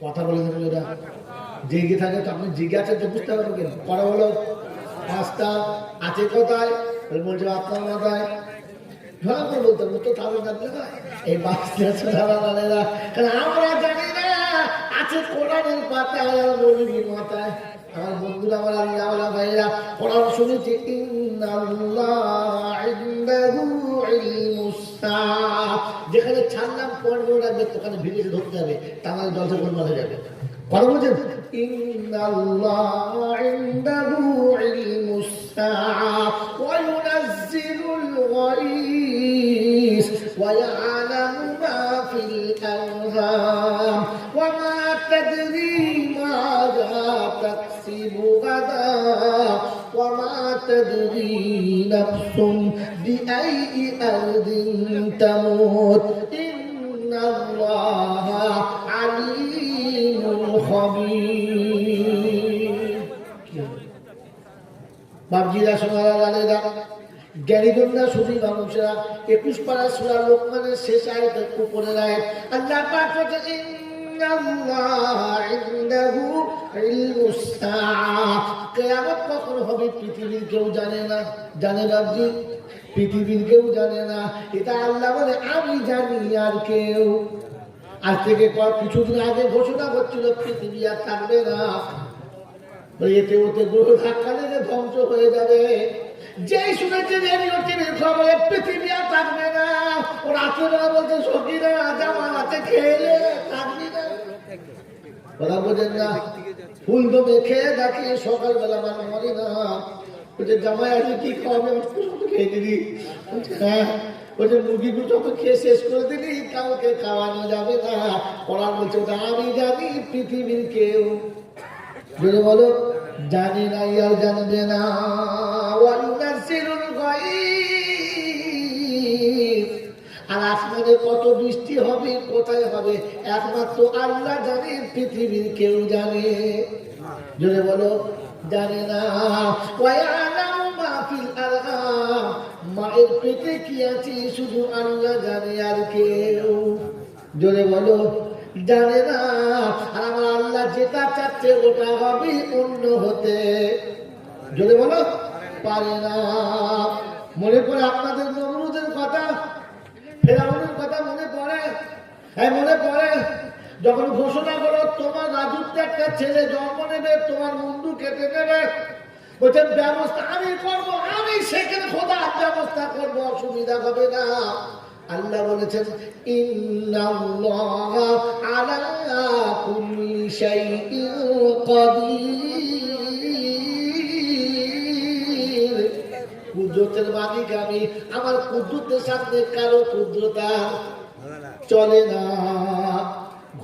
কথা বলে দেবেন, ওরা জেগে থাকে তো আপনি জেগে আছেন তো বুঝতে পারবেন। কটা বলো? 5টা আছে কোথায়? বলছে আপনার মাথায় ধরা করে বলতে তো তাহলে জানতে না এই বাচ্চা ছেলেরা, কারণ আমরা জানি না আছে কোরআনের পাতায় আর মৌলবীর মাথায়। আমার বন্ধুরা, আমার আল্লাহওয়ালা ভাইরা, কোরআন শুনেছি যেখানে ছাড়লাম পড়বে রাখবে ওখানে ভিড়ে ধরতে হবে, তা মানে জলসা করে মারা যাবে। কথা বলছেন ইন্নাল্লাহ ইনদাহু ইলমুস সাআহ ওয়া ইউনাজ্জিলুল গায়স ওয়া ইয়ালামু মা ফিল আরহাম ওয়া মা তাদরি মাযা তাকসিবু গাদা ওয়া মা তাদরি নাফসুন বিআইয়ি আরদিন তামুত ইন্নাল্লাহ আলিমুল খবীর। বাবজিরা, সোনারা, লালেরা, জ্ঞানীগণরা, সুধী মানুষেরা, 21 পারা সূরা লোকমানের শেষ আয়াতের উপরের আয়াত আল্লাহ পাক বলেন ইন্নাল্লাহ ইনদাহু ইলমুস সাআহ। কিয়ামত কখন হবে পৃথিবীর কেউ জানে না। জানে বাবজি? পৃথিবীর কেউ জানে না। এটা আল্লাহ বলে আমি জানি, আর কেউ। আজ থেকে কিছুদিন আগে ঘোষণা করছিল পৃথিবী আর থাকবে না, এতে ওতে গ্রহ ধাক্কা লেগে ধ্বংস হয়ে যাবে। যেই শুনেছে রেডিও টিভির খবরে পৃথিবী আর থাকবে না, ও রাত্রেবেলা বলতে সখীরা জামানাতে খেলে থাকবি না। ওরা বোঝেন না, ফুল দমে খেয়ে দেখি সকালবেলা মানে মরে না। বলছে জামাই আছে কি খাওয়াবে, খেয়ে দিবি? হ্যাঁ। বলছে মুরগিগুলো যত খেয়ে শেষ করে দিবি, কাউকে খাওয়ানো যাবে না। ওরা বলছে আমি জানি, পৃথিবীর কেউ বলে বলো জানি না, আর জানবে না। আর আসমানে কত বৃষ্টি হবে, কোথায় হবে, একমাত্র আল্লাহ জানে, পৃথিবীর কেউ জানে? জোরে বলো জানে না। মায়ের পেটে কি আছে শুধু আল্লাহ জানে, আর কেউ জোরে বলো জানে না। আর আমার আল্লাহ যেটা চাচ্ছে ওটা হবে অন্য হতে, জোরে বলো পারে না। মনে পড়ে আপনাদের নমরুদের কথা, ফেরাউনের কথা মনে পড়ে? হ্যাঁ মনে পড়ে। যখন ঘোষণা করো তোমার রাজত্বে একটা ছেলে জন্ম নেবে, তোমার মুন্ডু কেটে নেবে, বলছে ব্যবস্থা আমি করবো, আমি সেখানে খোদার ব্যবস্থা করবো, অসুবিধা হবে না। আল্লাহ বলেছেন ইন্নাল্লাহা আলা কুল্লি শাইইন কাদির। কুদরতের মালিক আমি, আমার কুদরতের সামনে কারো কুদরত চলে না।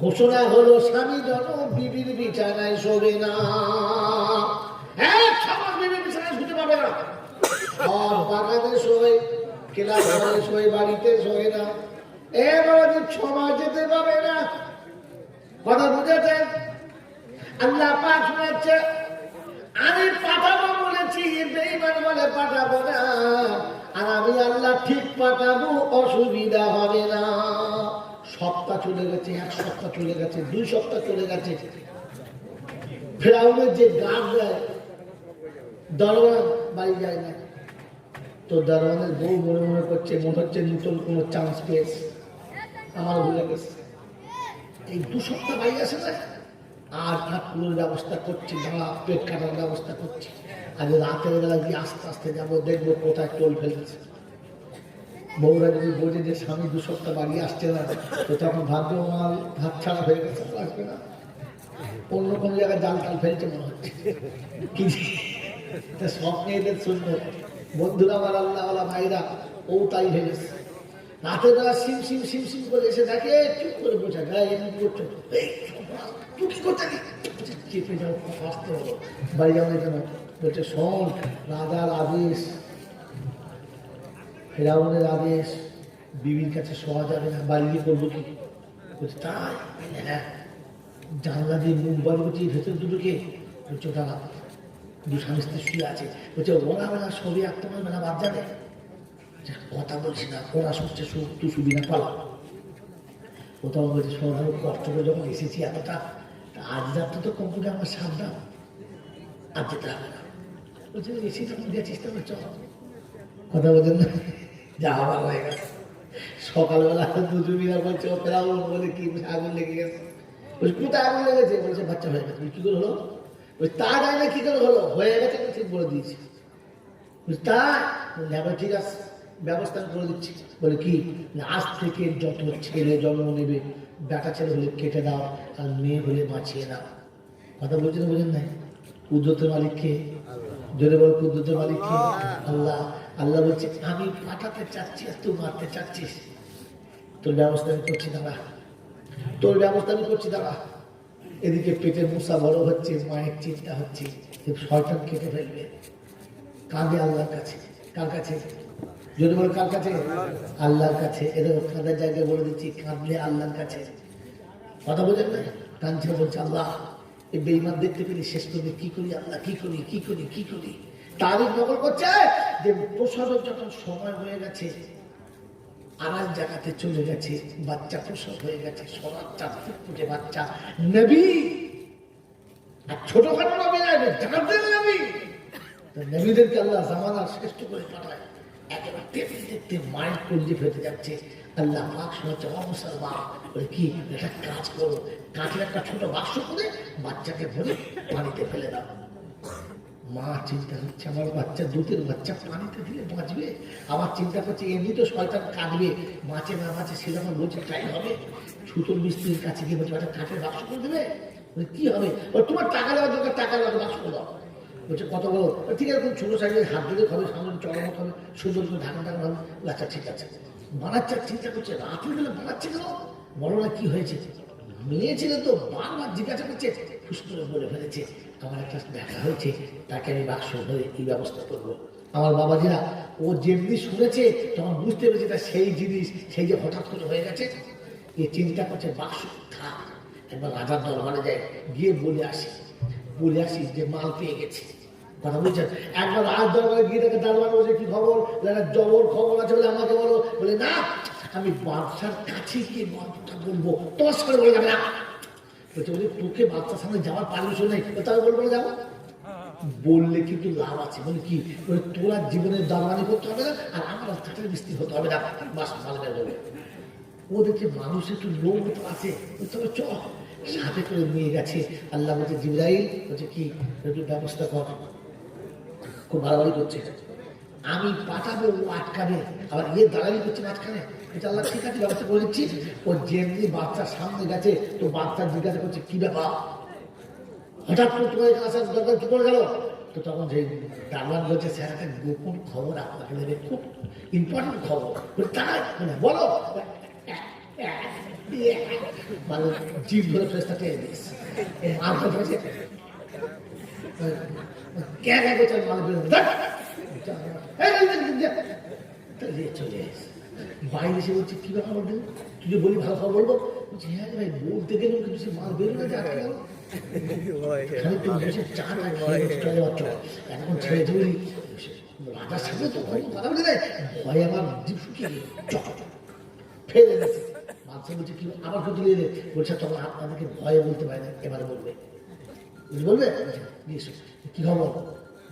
ঘোষণা হলো স্বামী যেন বিবির বিছানায় শোবে না। বিবির বিছানায় শুতে পাবে না, বাগানে শোয়, ক্লাবে শোয়, বাড়িতে শোয় না। এবার 6 মাস যেতে পাবে না। কথা বুঝেছেন? আল্লাহ পাক শোনাচ্ছে আমি পাঠাবো বলেছি, বেঈমান বলে পাঠাবো না। আর আমি আল্লাহ ঠিক পাঠাবো, অসুবিধা হবে না। সপ্তাহ চলে গেছে, 1 সপ্তাহ চলে গেছে, 2 সপ্তাহ চলে গেছে। ফেরাউনের যে গার্ড দেয়, দরওয়ান বাড়ি যায় না। তো দরওয়ানের বউ মনে মনে করছে, মনে হচ্ছে নতুন কোনো চান্স পেয়েছে, আমার ভুলে গেছে। এই 2 সপ্তাহ বাড়ি আসে না, আর ঠাকুরের ব্যবস্থা করছি, জামা পেট কাটার ব্যবস্থা করছি। আজ রাতের বেলা গিয়ে আস্তে আস্তে যাবো, দেখবো কোথায় টোল ফেলেছে। বউরা যদি বোঝে যে স্বামী 2 সপ্তাহ বাড়ি আসছে না, তো তখন ভাগ্য মাল ভাত ছাড়া হয়ে গেছে, আসবে না। অন্য কোনো জায়গায় জাল টাল ফেলছে মনে হচ্ছে। সব মেয়েদের শুনবো বন্ধুরা, আমার আল্লাহওয়ালা ভাইরা, ও তাই ভেবেছে। রাতের বেলা সিম সিম সিম সিম করে এসে দেখে, চুপ করে বোঝা গায়ে এমনি করছো, তুই কি করতে চেপে যাও, আসতে হলো বাড়ি যাওয়া কেন? বলছে শোন, রাজার আদেশ, ফেরাউনের আদেশ, বিবির কাছে শোয়া যাবে না, বাড়ি গিয়ে করবো কি? বলছে তাই? হ্যাঁ। জানলা দিয়ে মুখ বার করছি, ভেতর দুটোকে বলছে ওটা 2 স্বামী স্ত্রী শুয়ে আছে। বলছে ওরা বেলা সবই একটা বেলা বাদ যাবে, কথা বলছি না, ওরা শুনছে, তুই শুবি না, পালা। কোথাও বলছে সব কষ্ট করে যখন এসেছি এতটা, আজ রাত্রে তো কম্পিউটার আমার সাবধান, আর যেতে হবে না। বলছে এসে যখন দেওয়ার চেষ্টা করছে, কথা বলছেন না? যা আবার হয়ে গেছে। সকালবেলা দুজুমিরা বলছে ও ফেরাউন বলে কি আগুন লেগে গেছে। বলছে কোথায় আগুন লেগেছে? বলছে বাচ্চা হয়ে গেছে। কি করে হলো? ওই তা যায় না, কি করে হলো? হয়ে গেছে, ঠিক বলে দিয়েছি। তা ঠিক আছে, ব্যবস্থা করে দিচ্ছি। বলে কি? আজ থেকে যত ছেলে জন্ম নেবে, বেটা ছেলে হলে কেটে দাও, আর মেয়ে হলে বাঁচিয়ে দাও। কথা বলছেন, বোঝেন নাই? কুদরতের মালিককে জোরে বল, কুদরতের মালিককে আল্লাহ। আল্লাহ বলছে আমি পাঠাতে চাচ্ছি আর তুই মারতে চাচ্ছিস। তোর ব্যবস্থা আমি করছি দাঁড়া, তোর ব্যবস্থা আমি করছি দাঁড়া। এদিকে পেটের মশা বড় হচ্ছে, মায়ের চিন্তা হচ্ছে শয়তান কেটে ফেলবে। কাঁদে আল্লাহর কাছে। কার কাছে? যদি বলে কার কাছে? আল্লাহর কাছে। এদের কাঁদার জায়গায় বলে দিচ্ছি, কাঁদলে আল্লাহর কাছে। কথা বোঝেন না? কাঁদছে, বলছে আল্লাহ এই বেঈমান দেখতে পেলে শেষ করবে, কি করি আল্লাহ, কি করি কি করি কি করি। তারিখ নকল করছে যে প্রসবের যখন সময় হয়ে গেছে, আড়াল জায়গাতে চলে গেছে, বাচ্চা প্রসব হয়ে গেছে, সোনার চাঁদ ফুটফুটে বাচ্চা নবী। আর ছোটখাটো নবী না, জানাতেন নবী। নবীদেরকে আল্লাহ জামানা শ্রেষ্ঠ করে পাঠায়। একেবারে দেখতে দেখতে মায়ের কলজে ফেটে যাচ্ছে। আল্লাহ পাক শোনাচ্ছে ও মুসলমান, বলে কি একটা কাজ করো, কাঠের একটা ছোট বাক্স করে বাচ্চাকে ভরে পানিতে ফেলে দাও। মা চিন্তা করছে আমার বাচ্চা, দুধের বাচ্চা পানিতে দিলে বাঁচবে। আবার চিন্তা করছে এমনি তো শয়তান কাঁদবে, বাঁচে না বাঁচে সেরকম বলছে তাই হবে। ছুতোর মিস্ত্রির কাছে গিয়ে বলছে একটা কাঠের বাক্স করে দেবে। কি হবে? তোমার টাকা দেওয়ার দরকার, টাকা দেওয়ার বাক্স করে দাও। বলছে কত বড়? ঠিক আছে, ছোট সাইজের হাত ধরে হবে, সামনে চড়ানো হবে, সুন্দর করে ঢাকা ঢাকা হবে। আচ্ছা ঠিক আছে। বানাচ্ছে, চিন্তা করছে রাতের বেলা বানাচ্ছে কেন? বলো না কি হয়েছে? মেয়ে ছিল তো, বারবার জিজ্ঞাসা করছে, খুশ করে বলে ফেলেছে আমার একটা দেখা হয়েছে, তাকে আমি বাক্স ধরে কি ব্যবস্থা করবো। আমার বাবাজিরা ও যেমনি শুনেছে তখন বুঝতে পেরেছে এটা সেই জিনিস, সেই যে হঠাৎ করে হয়ে গেছে। এ চিন্তা করছে বাক্স থাক, একবার রাজার দরবারে যায়, গিয়ে বলে আসি যে মাল পেয়ে গেছে। কথা বলছেন? একবার রাজ দরবারে গিয়ে দেখে দরবারে বসে কি খবর, জবর খবর আছে বলে আমাকে বলো। বলে না, আমি বাদশার কাছে গিয়ে গল্পটা বলবো, তোমার সাথে বলে যাবে না। বলছে বলে তোকে বাচ্চার সামনে যাওয়ার পারমিশন নেই, তাহলে বলবো যাবো। বললে কিন্তু লাভ আছে। বলে কি? বলে তোরা জীবনের দারবানি করতে হবে না, আর আমার কাঠের মিস্ত্রি হতে হবে না। বাস মালটা বলে ও দেখছে মানুষ একটু লোক আছে, তবে চ সাথে করে নিয়ে গেছে। আল্লাহ বলছে জিবরাইল, বলছে কি একটু ব্যবস্থা কর। খুব বাড়াবাড়ি করছে, আমি পাঠাবো ও আটকাবে, আবার দাঁড়াবি করছে মাঝখানে। এটা আল্লাহ ঠিক আছে ব্যবস্থা করে দিচ্ছি। ও যেমনি বাচ্চার সামনে গেছে তো বাচ্চা জিজ্ঞাসা করছে কি ব্যাপার, হঠাৎ করে তোমার এখানে আসার দরকার কি করে গেল? তো তখন যে দারোয়ান বলছে স্যার একটা গোপন খবর আপনাকে দেবে, খুব ইম্পর্টেন্ট খবর। তাই বলো। মানে জিভ ধরে ফেসটা টেনে দিয়েছে, মাল ধরেছে চলে এসে বাইরে এসে বলছে কি ব্যাপার বলবেন, তুই বলি ভালো খবর বলবো। বলছি হ্যাঁ ভাই বলতে গেলাম কিন্তু সে মাল বেরো না, আটকে গেল। এখন ছেড়ে ধরি রাজার সাথে তো কথা বলে দেয়, ভয় আমার জিভ শুকিয়ে ফেলে গেছে। বাচ্চা বলছে কি আবার কত দিয়ে বলছে তখন আপনাদেরকে ভয়ে বলতে পারে না, এবারে বলবে। বলবে কি খবর?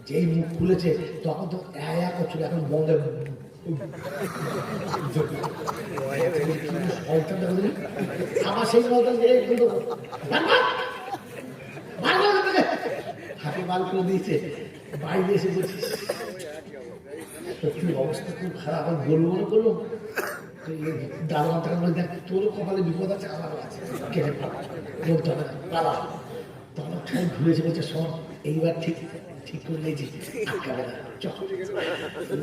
যেই মুখ খুলেছে তখন তো করছিল, এখন বন্ধ। আমার সেই হাতে বার করে দিয়েছে। বাইরে এসে বলছিস সত্যি অবস্থা খুব খারাপ, আমি বলবো না করলো দারোয়ান টাকা বলে দেখ তোরও কপালে বিপদ আছে, আমারও আছে, কেটে বলতে হবে না পালা। তখন খাই ঘুরেছে বলছে শোন এইবার ঠিক ঠিক করে নিয়েছি, আটকাবে না।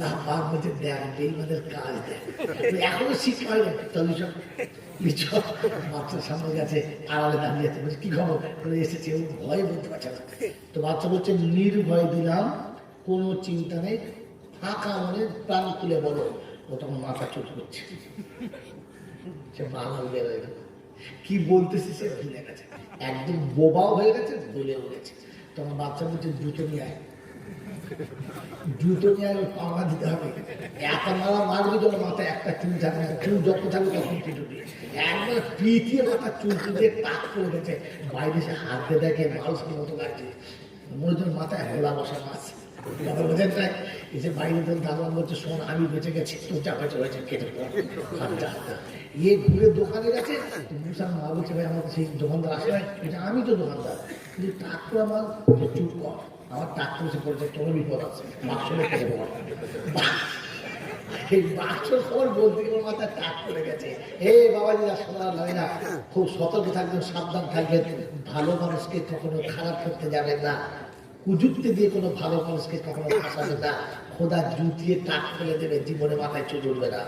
না বাঘ বলছে দেখ বেইমানের কাজ দেখ, এখনো শিক্ষা হয় না। তাহলে সব বাচ্চার সামনে গেছে, আড়ালে দাঁড়িয়ে আছে, বলছে কি খবর এসেছে, ও ভয় বলতে পারছে না। তো বাচ্চা বলছে নির্ভয় দিলাম, কোনো চিন্তা নেই, ফাঁকা মনে প্রাণ খুলে বলো। ও তখন মাথা চুট করছে, সে বাঙাল বেরোয় গেল, কি বলতেছে সে ভুলে গেছে, একদম বোবাও হয়ে গেছে, ভুলেও গেছে। তখন বাচ্চা বলছে জুতো নিয়ে আয়, জুতো নিয়ে আয়, পাওয়া দিতে হবে। এত মারা মারবি তোর মাথায় একটা চুল থাকবে না, চুল যত থাকবে তখন পিটুবি। একবার পিটিয়ে মাথা চুল দিয়ে টাক করে গেছে। বাইরে সে হাত দিয়ে দেখে মানুষের মতো লাগছে, মনে হচ্ছে মাথায় হোলা বসা মাছ। কথা বোঝেন না? এসে বাইরে তো দাদা বলছে, শোন আমি বেঁচে গেছি, তোর যা বেঁচে হয়েছে কেটে ইয়ে ঘুরে দোকানে গেছে। মুসার মা বলছে, ভাই আমাকে সেই দোকানদার আসে নাই, এটা আমি তো দোকানদার, কিন্তু টাকা আমার চুপ কর, আমার টাকা এসে পড়েছে, তোর বিপদ আছে, বাক্স রেখে দেবো। এই বাক্স খবর বলতে গেলে মাথায় টাক পড়ে গেছে। বাবাজিরা শোনা লাগে না, খুব সতর্ক থাকবেন, সাবধান থাকবেন, ভালো মানুষকে কখনো খারাপ করতে যাবেন না, কুযুক্তি দিয়ে কোনো ভালো মানুষকে কখনো ফাঁসাবে না, খোদা জুতিয়ে টাক ফেলে দেবে, জীবনে মাথায় চুল উঠবে না।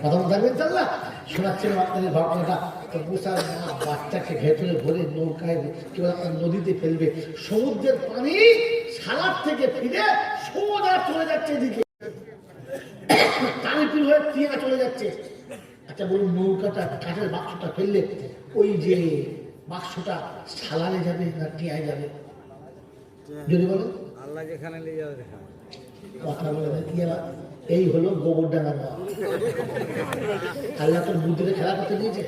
কথা থাকবেন চাল্লা। শোনাচ্ছিলাম আপনাদের ঘটনাটা। তো মুসার মা বাচ্চাকে ভেতরে ভরে নৌকায় কেউ একটা নদীতে ফেলবে, সমুদ্রের পানি সালাদ থেকে ফিরে সোজা চলে যাচ্ছে এদিকে, তারিফিল হয়ে টিয়া চলে যাচ্ছে। আচ্ছা বলুন, নৌকাটা কাঠের বাক্সটা ফেললে ওই যে বাক্সটা সালারে যাবে না টিয়ায় যাবে? যদি বলেন আল্লাহ যেখানে নিয়ে যাবে কথা বলে এই হলো গোবর ডাঙা নেওয়া। আল্লাহ তোর বুদ্ধিতে খেলা করতে দিয়েছে।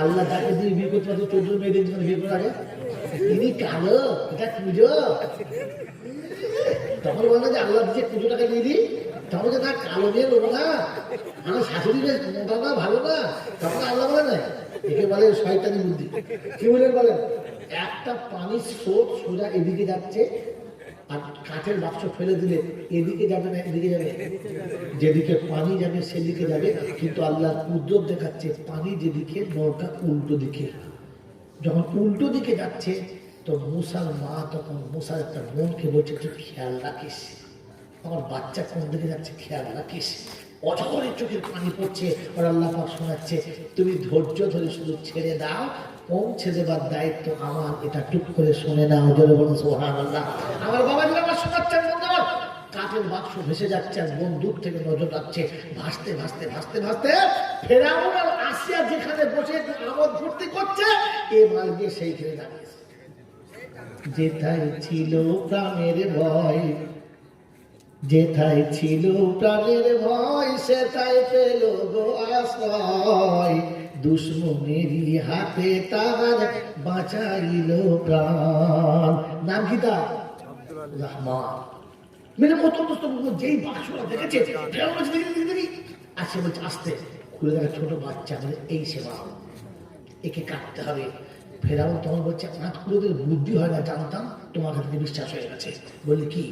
আল্লাহ যাকে দিয়ে বিয়ে করতে পারছে 14 মেয়েদের জন্য বিয়ে করে আগে তিনি কালো, এটা পুজো। তখন বলে যে আল্লাহ দিচ্ছে 200 টাকা দিয়ে দিই, তখন যে না কালো মেয়ে নেবো না, আমার শাশুড়ি বেশ মোটা না ভালো না, তখন আল্লাহ বলে না, একে বলে শয়তানি বুদ্ধি। কি বলেন, একটা পানির স্রোত সোজা এদিকে যাচ্ছে, আর কাঠের বাক্স ফেলে দিলে এদিকে যাবে না এদিকে যাবে? যেদিকে পানি যাবে সেদিকে যাবে। কিন্তু আল্লাহর কুদরত দেখাচ্ছে, পানি যেদিকে নৌকা উল্টো দিকে। যখন উল্টো দিকে যাচ্ছে তো মুসার মা তখন মুসার একটা বোনকে বলছে, তুই খেয়াল রাখিস, আমার বাচ্চা কোন দিকে যাচ্ছে খেয়াল রাখিস। অঝরে চোখের পানি পড়ছে, আর আল্লাহ পাক শোনাচ্ছে, তুমি ধৈর্য ধরে শুধু ছেড়ে দাও, পৌঁছে দেবার দায়িত্ব আমার, এটা টুক করে শুনে নাও। জোরে বলুন সুবহানাল্লাহ। আমার বাবা যদি আমার শোনাচ্ছেন, বন্ধুগণ, কাঠের বাক্স ভেসে যাচ্ছে, আর বোন দূর থেকে নজর রাখছে, ভাসতে ভাসতে ভাসতে ভাসতে ফেরাউন আর আসিয়া যেখানে বসে আমোদ ফুর্তি করছে, এ মাল গিয়ে সেইখানে দাঁড়িয়েছে। যেথায় ছিল প্রাণের ভয়, যেথায় ছিল প্রাণের ভয়, সেথায় পেল গো আশ্রয়, দুশ্মনেরই হাতে তার বাঁচাইল প্রাণ। নাম কি তার? রহমান। মেরে মতো যেই বাক্সটা দেখেছে আসে, বলছে আসতে, খুলে দেখা ছোট বাচ্চা, বলে এই সেবা, একে কাটতে হবে। ফেরাউন তখন বলছে, আঁট খুঁড়োদের বুদ্ধি হয় না, জানতাম, তোমার কাছে বিশ্বাস হয়ে গেছে। বলে কি?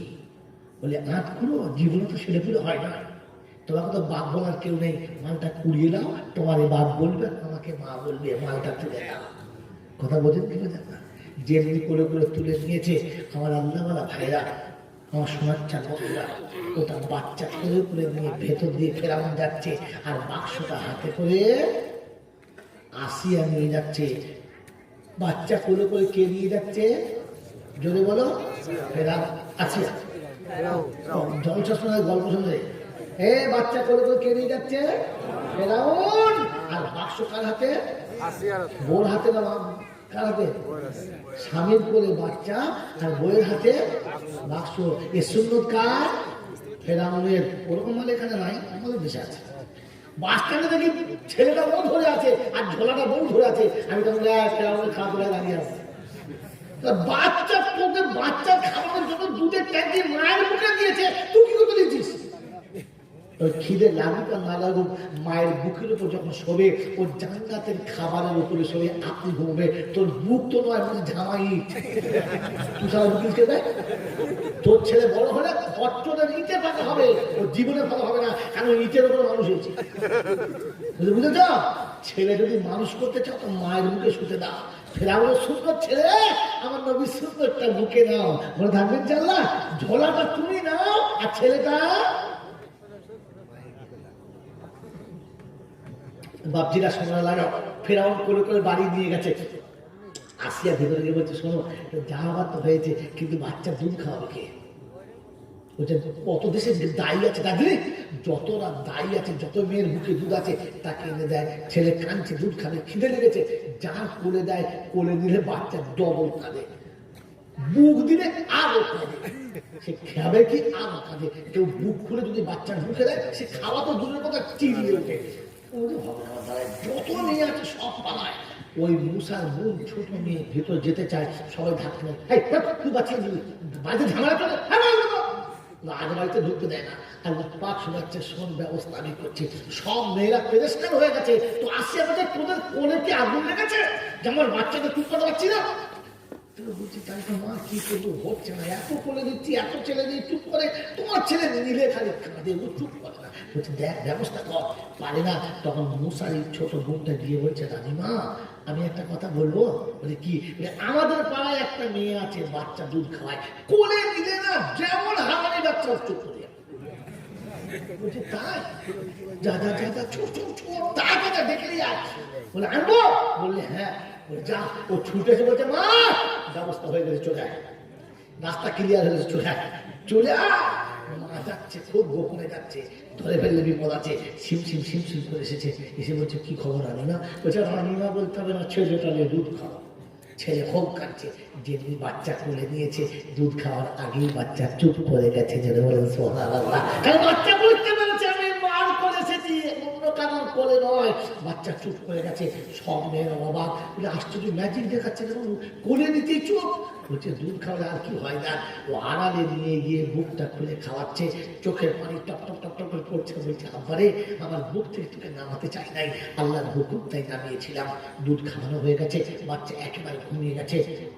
বলে আঁট খুঁড়ো জীবনে তো ছেলে পুলে হয় না, তোমাকে তো বাপ বলার কেউ নেই, মালটা কুড়িয়ে নাও, তোমার বাপ বলবে, আমাকে মা বলবে, মালটা তুলে দাও। কথা বোঝেন কি বোঝেন না? যেমনি করে করে তুলে নিয়েছে আমার আল্লাহওয়ালা ভাইরা, আমার শোনাচ্ছা বন্ধুরা, ওটা বাচ্চা করে করে নিয়ে ভেতর দিয়ে ফেরাউন যাচ্ছে, আর বাক্সটা হাতে করে আসিয়া নিয়ে যাচ্ছে। বাচ্চা কোলে করে কে নিয়ে যাচ্ছে? জোরে বলো। ফেরাউন আসিয়া। জলসা শোনা, গল্প শুনে, বাচ্চা কোলে করে কে নিয়ে যাচ্ছে? ফেরাউন। আর বাক্স কার হাতে? বোর হাতে না কার হাতে? স্বামীর কোলে বাচ্চা আর বইয়ের হাতে বাক্স। এ সুন্নত কার? ফেরাউনের। ওরকম মাল এখানে নাই, আমাদের দেশে আছে। বাসস্ট্যান্ডে দেখি ছেলেটা বউ ধরে আছে আর ঝোলাটা বউ ধরে আছে, আমি তখন ফেরাউনের খাওয়া ধরে দাঁড়িয়ে আছি। বাচ্চা তোকে বাচ্চা খাওয়ানোর জন্য দুধের ট্যাঙ্কি মায়ের মুখে দিয়েছে, তুই কি করতে দিচ্ছিস? খিদে লাগুক আর না লাগুক, মায়ের বুকের উপর যখন শোবে, ওর জান্নাতের খাবারের উপরে শোবে, আপনি ঘুমবে, তোর বুক তো নয়, ঝামাই তুই সারা বুকিয়ে দেয়। তোর ছেলে বড় হলে খরচটা ইটে ভালো হবে, ওর জীবনে ভালো হবে না, কারণ ইটের উপরে মানুষ হয়েছে। বুঝেছ? ছেলে যদি মানুষ করতে চাও তো মায়ের মুখে শুতে দাও। ফেরাউনের সুন্দর ছেলে, আমার নবীর সুন্দরটা বুকে নাও, মনে থাকবেন জানলা। ঝোলাটা তুমি নাও আর ছেলেটা বাপজিরা সোনা লাগাও। ফেরাউন করে করে বাড়ি নিয়ে গেছে। আসিয়া ভেতরে গিয়ে বলছে, শোনো, যা হবার তো হয়েছে, কিন্তু বাচ্চা দুধ খাওয়াবে কে? বলছে কত দেশে দায়ী আছে, তাই যতটা দায়ী আছে, যত মেয়ের বুকে দুধ আছে তাকে এনে দেয়। ছেলে কাঁদছে, দুধ খাবে, খিদে লেগেছে, যা কোলে দেয়, কোলে নিলে বাচ্চা ডবল কাঁদে, বুক দিলে আরো কাঁদে। সে খাবে কি আরো কাঁদে। কেউ বুক খুলে যদি বাচ্চার মুখে দেয়, সে খাওয়া তো দূরের কথা চিরিয়ে ওঠে। যত মেয়ে আছে সব পালায়, ওই মুসার বোন ছোট মেয়ে ভেতর যেতে চায়, সবাই ধাক্কা নেয়, তুই বাচ্চা বাড়িতে ঝামেলা করে আজ বাড়িতে ঢুকতে দেয় না। আল্লাহ পাক শোনাচ্ছে, শোন ব্যবস্থা আমি করছি। সব মেয়েরা পেরেশান হয়ে গেছে, তো আসিয়া বলছে তোদের কোলে কি আগুন লেগেছে যে আমার বাচ্চাকে চুপ করতে পারছি না? বলছি তাই তো মা, কি করবো, হচ্ছে না, এত কোলে দিচ্ছি, এত ছেলে দিয়ে চুপ করে, তোমার ছেলে নিলে খালি কাঁদে, ও চুপ করে না। বলছে দেখ ব্যবস্থা কর, পারে না। তখন মুসার ছোট বোনটা গিয়ে বলছে, রানীমা আমি একটা কথা বলবো। বলে কি? আমাদের পাড়ায় একটা মেয়ে আছে, বাচ্চা দুধ খাওয়ায়, কোলে দিলে না যেমন হামানি বাচ্চা চুপ করে। বলছে তাই? যা যা যা যা, ছোট ছোট তাই কথা দেখে আয়। বলে আনবো? বললে হ্যাঁ। যা, ও ছুটেছে, বলছে মা ব্যবস্থা হয়ে গেছে, চলে আয়, রাস্তা ক্লিয়ার হয়েছে, চলে আয়, চলে আয়। মা যাচ্ছে, খুব গোপনে যাচ্ছে, ধরে ফেললে বিপদ আছে। শিম শিম শিম শিম করে এসেছে, এসে বলছে কি খবর রানীমা? বলছে রানীমা বলতে হবে না, ছেলেটা নিয়ে দুধ খাও। ছেলে খুব কাঁদছে, যেদিন বাচ্চা কোলে নিয়েছে দুধ খাওয়ার আগেই বাচ্চা চুপ করে গেছে। যেন বলেন সুবহানাল্লাহ, কারণ বাচ্চা বুঝতে পেরেছে আমি মার করে এসেছি, অন্য কারোর কোলে নয়। বাচ্চা চুপ করে গেছে, সব মেয়েরা অবাক, বলে আশ্চর্য ম্যাজিক দেখাচ্ছে, যেমন কোলে নিতেই চুপ। বলছে দুধ খাওয়ালে আর কি হয় না? ও আড়ালে নিয়ে গিয়ে বুকটা খুলে খাওয়াচ্ছে, চোখের পানি টপ টপ টপ টপ করে পড়ছে। বলছে আব্বারে, আমার বুক থেকে তোকে নামাতে চাই নাই, আল্লাহর হুকুম তাই নামিয়েছিলাম। দুধ খাওয়ানো হয়ে গেছে, বাচ্চা একেবারে ঘুমিয়ে গেছে।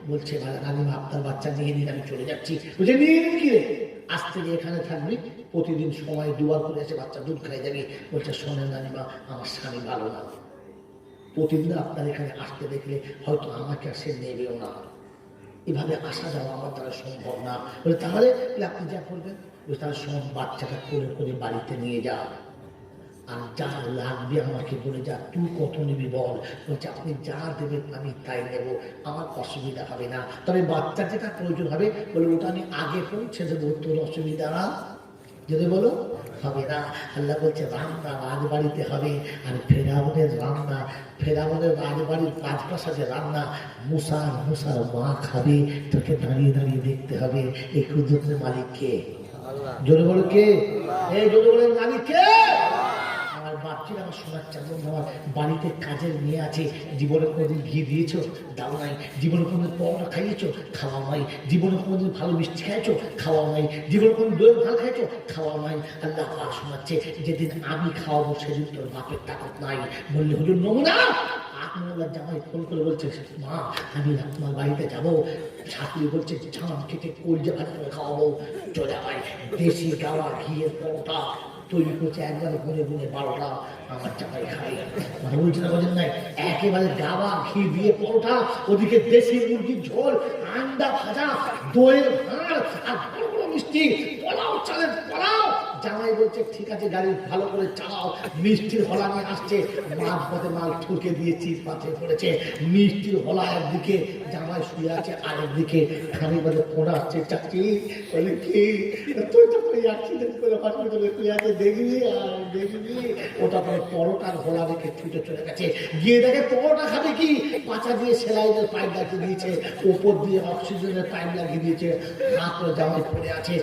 বলছে রানীমা আপনার বাচ্চা নিয়ে নিন, আমি চলে যাচ্ছি। বলছে নিয়ে নিন কি রে? আজ থেকে এখানে থাকবি, প্রতিদিন সময় দুবার করে এসে বাচ্চা দুধ খাই যাবি। বলছে শোনেন রানীমা, আমার স্বামী ভালো না, প্রতিদিন আপনার এখানে আসতে দেখলে হয়তো আমাকে আর সে নেবেও না, এভাবে আসা যাওয়া আমার দ্বারা সম্ভব না। বলে তাহলে আপনি যা করবেন, তাহলে সব বাচ্চাটা করে করে বাড়িতে নিয়ে যা, আর যা লাগবে আমাকে বলে যা, তুই কত নিবি বল। বলছে আপনি যা দেবেন আমি তাই নেব, আমার অসুবিধা হবে না, তবে বাচ্চা যেটা প্রয়োজন হবে বলে ওটা আমি আগে পৌঁছে দেবো, তোর অসুবিধা না যদি বলো হবে না। আল্লাহ বলছে রান্না রাজবাড়িতে হবে, আর ফেরাউনের রান্না, ফেরাউনের রাজবাড়ির রাজপ্রাসাদে রান্না মুসার মা খাবে। তোকে দাঁড়িয়ে দাঁড়িয়ে দেখতে হবে এই কুদরতের মালিক কে? জোরে বলো কে? এই জোরে বলেন মালিক কে? আমার বাচ্চারা আমার সোনার চাঁদন, আমার বাড়িতে কাজের মেয়ে আছে, জীবনে কোনোদিন ঘি দিয়েছো? দাও নাই। জীবনে কোনোদিন পরোটা খাইয়েছো? খাওয়া নাই। জীবনে কোনোদিন ভালো মিষ্টি খাইছো? খাওয়া নাই। জীবনে কোনোদিন দইয়ের ভালো খাইছো? খাওয়া নাই। আল্লাহ পাক শোনাচ্ছে, যেদিন আমি খাওয়াবো সেদিন তোর বাপের তাকত নাই। বললে হুজুর নমুনা। আপনার জামাই ফোন করে বলছে মা আমি আপনার বাড়িতে যাবো, শাশুড়ি বলছে ছান কেটে কলজা ভাত করে খাওয়াবো, চলে আয়। দেশি গাওয়া ঘিয়ের পরোটা তৈরি করছে, একবারে গুনে গুনে 12টা আমার জামাই খাই। মানে বলছে না বলেন নাই, একেবারে গাওয়া ঘি দিয়ে পরোটা, ওদিকে দেশি মুরগির ঝোল, আন্ডা ভাজা, দইয়ের ভাঁড়, আর বড় বড় মিষ্টি, পোলাও, চালের পোলাও। জামাই বলছে ঠিক আছে গাড়ি ভালো করে চালাও। মিষ্টির হলা নিয়ে আসছে, মাছ পথে মাল ঠুকে দিয়েছি, পাথে পড়েছে। মিষ্টির হলা একদিকে, জামাই শুয়ে আছে আরেকদিকে। খানি বলে পোড়া আসছে, চাকরি বলে কি তুই তো অ্যাক্সিডেন্ট করে হসপিটালে তুই আছে দেখবি আর দেখবি। ওটা পরে পরোটার হলা রেখে ছুটে চলে গেছে, গিয়ে দেখে পরোটা খাবে কি, পাচা দিয়ে সেলাইনের পাইপ লাগিয়ে দিয়েছে, ওপর দিয়ে অক্সিজেনের পাইপ লাগিয়ে দিয়েছে। হাত জামাই পড়ে আছে,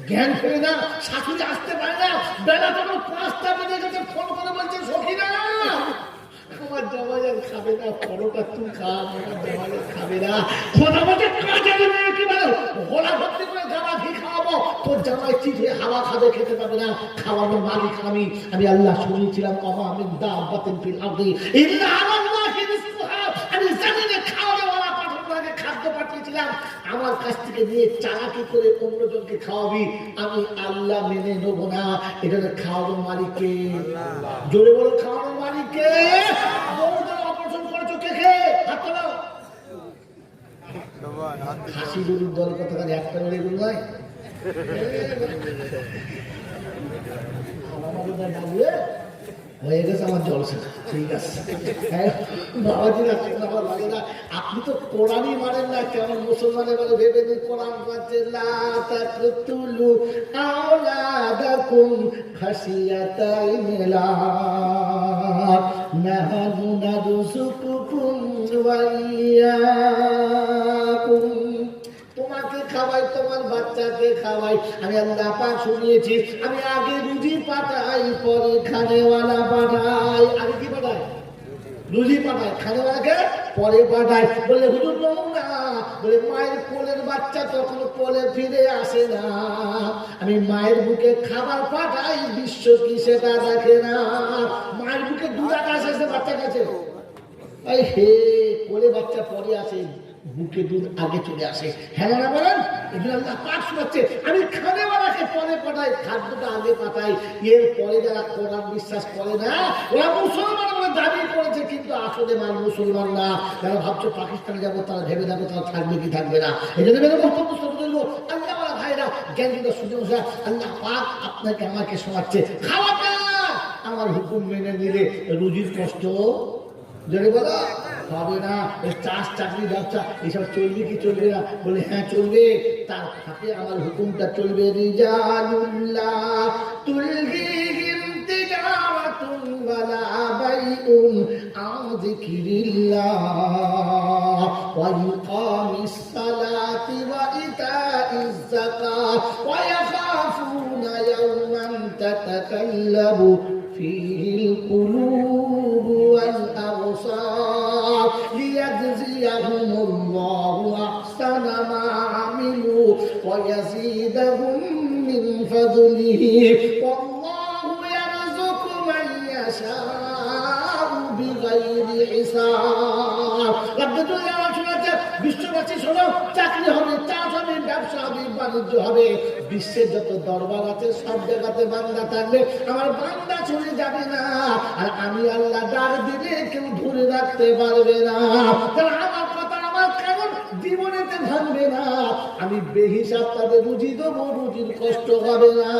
জ্ঞান ফেরে না, শাশুড়ি আসতে পারে না। বেলা তখন 5টা বেজে গেছে, ফোন করে বলছে সখিনা আমার জামাই আর খাবে না পরোটা, তুই খা, আমার জামাই আর খাবে না। কথা বলছে কাজে দেবে একেবারে, হোলা ভর্তি করে গাওয়া ঘি খাওয়াবো, তোর জামাই চিঠে হাওয়া খাবে, খেতে পাবে না। খাওয়ানোর মালিক আমি আল্লাহ শুনিয়েছিলাম অমা আমি দাবাতিন ফিল আরদি ইল্লা আলাল্লাহি রিজকুহা, আমি জামিনে খাওয়ানোওয়ালা পাঠানোর খাদ্য পাঠিয়েছিলাম, আমার কাছ থেকে নিয়ে চালাকি করে অন্যজনকে খাওয়াবি, আমি আল্লাহ মেনে নেব না। এটা খাওয়ানোর মালিককে, জোরে বলো খাওয়ানোর মালিককে। অপারেশন করেছো কে কে? হাত তোলো। খাসি গরুর দল কথা একটা মেরে গরু নয়, হয়ে গেছে আমার জলসা। ঠিক আছে বাবাজিরা, আমার লাগে না আপনি তো কোরআনই মানেন না, কেমন মুসলমানের বলে ভেবে দিন কোরআন পাচ্ছে লা তাকতুলু আওলাদাকুম খাশিয়াতাল ইমলাক নাহনু নারযুকুকুম ওয়া ইয়াকুম। তোমাকে খাওয়াই, তোমার বাচ্চাকে খাওয়াই, আমি আল্লাহ পাক শুনিয়েছি। আমি আগে রুজি পাঠাই, পরে খানেওয়ালা পাঠাই। আগে কি পাঠাই? রুজি পাঠায়, খানেওয়ালাকে পরে পাঠায়। বলে হুজুর নমুনা, বলে মায়ের কোলের বাচ্চা তখন কোলে ফিরে আসে না, আমি মায়ের বুকে খাবার পাঠাই, বিশ্ব কি সেটা দেখে না। মায়ের বুকে দুধ আসে বাচ্চা কাছে, এই হে কোলে বাচ্চা পরে আসে, বুকে দুধ আগে চলে আসে। হ্যাঁ না বলেন? আল্লাহ পাক শোনাচ্ছে, আমি খানেওয়ালাকে পরে পাঠাই, খাদ্যটা আগে পাঠাই। এর পরে যারা কোরআন বিশ্বাস করে না, ওরা মুসলমান বলে দাবি করেছে, কিন্তু আসলে মান মুসলমান না। যারা ভাবছো পাকিস্তানে যাবো, তারা ভেবে দেখো তারা থাকবে কি থাকবে না। এই জন্য মেরে বক্তব্য আল্লাহ ভাইরা জ্ঞান শুনে বসে, আল্লাহ পাক আপনাকে আমাকে শোনাচ্ছে, খাওয়াটা আমার হুকুম মেনে নিলে রুজির কষ্ট যদি বলো হবে না। চাষ চাকরি ব্যবসা এসব চলবে কি চলবে না? বলে হ্যাঁ চলবে, তার সাথে আমার হুকুমটা চলবে। রিজালুল্লাহ তুলহিহিম তিজারাতুন ওয়ালা বাইউন আন যিকরিল্লাহ ওয়া ইকামিস সালাতি ওয়া ইতাইজ যাকাত ওয়া ইয়াখাফুনা ইয়াওমান তাতাকাল্লাবু ফীহিল কুলুব ওয়াল আবসার লিয়াজজিয়াহুমুল্লাহু আহসানা মা আমিলু ওয়া ইয়াযীদাহুম মিন ফাদলিহি ওয়াল্লাহু ইয়ারযুকু মান ইয়াশাউ বিগাইরি হিসাব। রাব্বুল আলামিন বিশ্ববাসী শোনো, চাকরি হবে, চাষ হবে, ব্যবসা হবে, বাণিজ্য হবে, বিশ্বের যত দরবার আছে সব জায়গাতে বান্দা থাকবে, আমার বান্দা চলে যাবে না। আর আমি আল্লাহ ডাক দিলে কেউ ধরে রাখতে পারবে না। আমার কথা আমার কেমন জীবনেতে ভাঙবে না। আমি বেহিসাব তাদের রুজি দেবো, রুজির কষ্ট হবে না।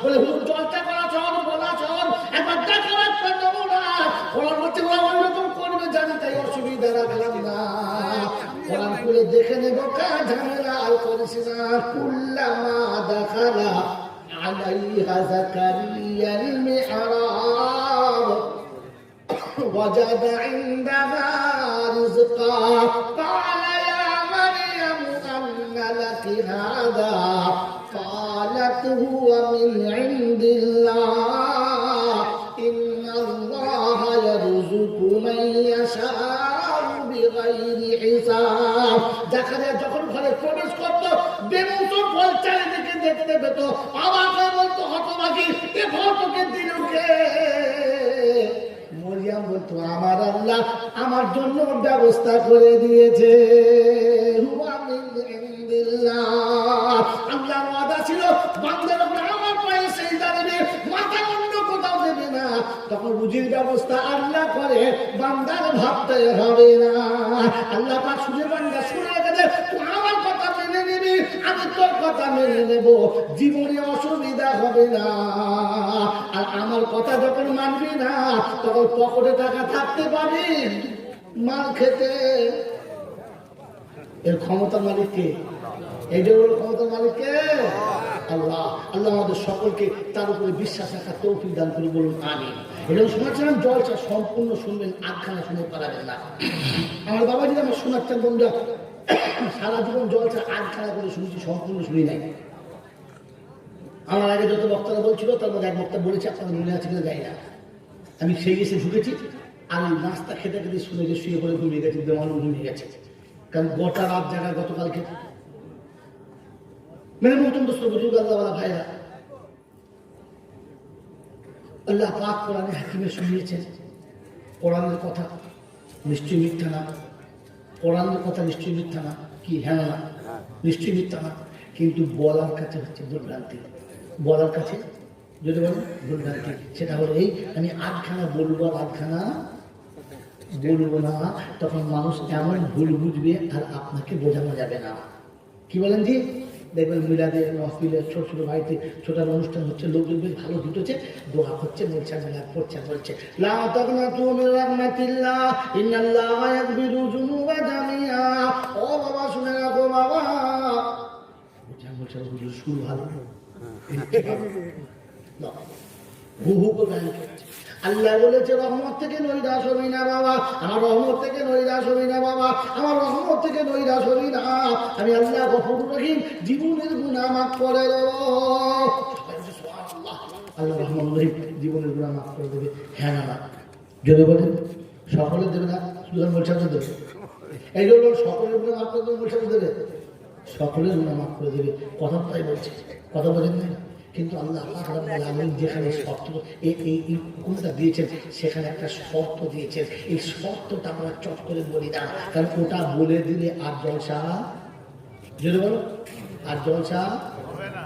বলে হুজুর চর্চা করা চল, বলা চল, একবার দেখা রাখতে দেবো না। ওরা বলছে ওরা অন্যরকম করবে জানি, তাই অসুবিধা রাখলাম না। কোরআন খুলে দেখে নেব, কাজ ঝামেলা আর করিস না। কুল্লামা দাখালা আলাইহা যাকারিয়াল মিহরাব ওয়াজাদা ইনদাহা রিজকা ক্বালা ইয়া মারইয়াম আন্না লাকি হাযা ক্বালাত হুয়া মিন ইনদিল্লাহ ইন্নাল্লাহা ইয়ারযুকু মান ইয়াশাউ বিগাইরি হিসাব। জাকারিয়া যখন ঘরে প্রবেশ করত, বেমৌসুম ফল চারিদিকে দেখতে পেত, আমাকে বলতো হতভাগী, এ ফল তোকে দিল কে? মরিয়াম বলতো আমার আল্লাহ আমার জন্য ব্যবস্থা করে দিয়েছে। হুয়া মিন ইনদিল্লাহ। আল্লাহর ওয়াদা ছিল বান্দার উপর আমার পায়ে সিজদা দেবে, মাথা অন্য কোথাও দেবে না। তখন রুজির ব্যবস্থা আল্লাহ করে, বান্দার ভাবতে হবে না। আল্লাহ পাক শুনে বান্দা শুনে রেখেছে, তুই আমার কথা মেনে নিবি, আমি তোর কথা মেনে নেব, জীবনে অসুবিধা হবে না। আর আমার কথা যখন মানবি না, তখন পকেটে টাকা থাকতে পারবি মাল খেতে। এর ক্ষমতার মালিক কে? এই যে ক্ষমতার মালিক কে? আল্লাহ। আল্লাহ আমাদের সকলকে তার উপরে বিশ্বাস রাখার তৌফিক দান করে, বলুন আমিন। এরকম শোনাচ্ছিলাম, জলসা সম্পূর্ণ শুনবেন, আধখানা শুনে পারাবেন না। আমার বাবা যদি আমার শোনাচ্ছেন বন্ধুরা, সারা জীবন জলসা আধখানা করে শুনেছি, সম্পূর্ণ শুনি নাই। আমার আগে যত বক্তারা বলছিল তার মধ্যে এক বক্তা বলেছে, আপনার মনে আছে কিনা জানি না, আমি সেই এসে ঢুকেছি, আর ওই নাস্তা খেতে খেতে শুনে যে শুয়ে পড়ে ঘুমিয়ে গেছে, দেওয়ানো ঘুমিয়ে গেছে। কারণ গোটা রাত জায়গা গতকালকে মেরে মতন দোস্ত বুঝুক আল্লাহওয়ালা ভাইরা, আল্লাহ পাক কোরআনে হাকিমে শুনিয়েছেন, কোরআনের কথা নিশ্চয়ই মিথ্যা না, কোরআনের কথা নিশ্চয়ই মিথ্যা না, কি হ্যাঁ না, নিশ্চয়ই মিথ্যা না, কিন্তু বলার কাছে হচ্ছে দুর্ভ্রান্তি। বলার কাছে যদি বলেন দুর্ভ্রান্তি, সেটা হলো এই, আমি আধখানা বলবো আর আধখানা বলবো না, তখন মানুষ এমন ভুল বুঝবে আর আপনাকে বোঝানো যাবে না। কি বলেন জি? দেখবেন মিলাদে মহফিলে ছোট ছোট বাড়িতে ছোট অনুষ্ঠান হচ্ছে, লোকজন বেশ ভালো জুটেছে, দোয়া হচ্ছে, বলছে মিলাদ পড়ছে, বলছে লা তাকনাতু মির রাহমাতিল্লাহ ইন্নাল্লাহা ইয়াগফিরু যুনুবা জামিআ। ও বাবা শুনে রাখো বাবা, বলছে হুজুর শুরু ভালো, হু হু করে গান করছে। আল্লাহ বলেছে রহমত থেকে নৈরাশ হবি না বাবা, আমার রহমত থেকে নৈরাশ হবি না বাবা, আমার রহমত থেকে নৈরাশ হবি না। আমি আল্লাহ গফুর রহিম, জীবনের গুনাহ মাফ করে দেব। আল্লাহ রহমান রহিম জীবনের গুনাহ মাফ করে দেবে। হ্যাঁ না, যদি বলেন সকলে দেবে না, শুধু মোলসাদ দেবে। এই জন্য সকলের গুণা মাফ করে দেবে, মোলসাদ দেবে, সকলের গুণা মাফ করে দেবে। কথা তাই বলছে, কথা বলেন না। কিন্তু আল্লাহ পাক রব্বুল আলামিন যেখানে শর্ত এই হুকুমটা দিয়েছেন, সেখানে একটা শর্ত দিয়েছেন। এই শর্তটা আমরা চট করে বলি না, কারণ ওটা বলে দিলে আর জলসা, যদি বলো আর জলসা হবে না।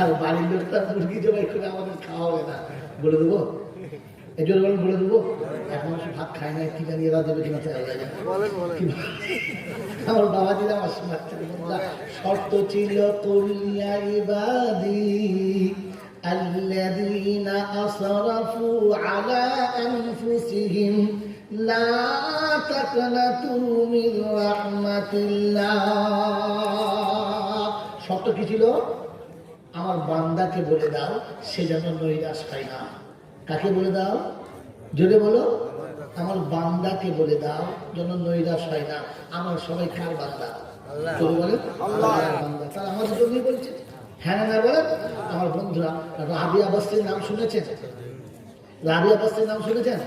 আর বাড়ির লোকটা মুরগি জবাই করে আমাদের খাওয়া হবে না, বলে দেবো। এই জন্য বলে দেবো, এখন ভাত খায় না, কি জানি এরা দেবে কিনা। আমার বাবা দিলে আমার শর্ত ছিল কুল্লিয়া ইবাদি আল্লাযীনা আসরাফু আলা আনফুসিহিম লা তাকনাতু মির রাহমাতিল্লাহ। শর্ত কি ছিল? আমার বান্দাকে বলে দাও সে যেন নৈরাশ পায় না। কাকে বলে দাও? যদি বলো আমার বান্দাকে বলে দাও যেন নৈরাশ হয় না। আমার সবাই কার বান্দা? বলে আল্লাহর বান্দা। তারা আমাদের জন্যই বলছে। হ্যাঁ না বলেন। আমার বন্ধুরা, রাবিয়া বস্তির নাম শুনেছেন? রাবিয়া বস্তির নাম শুনেছেন?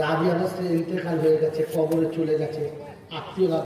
রাবিয়া বস্তির ইন্তেকাল হয়ে গেছে, কবরে চলে গেছে, আত্মীয়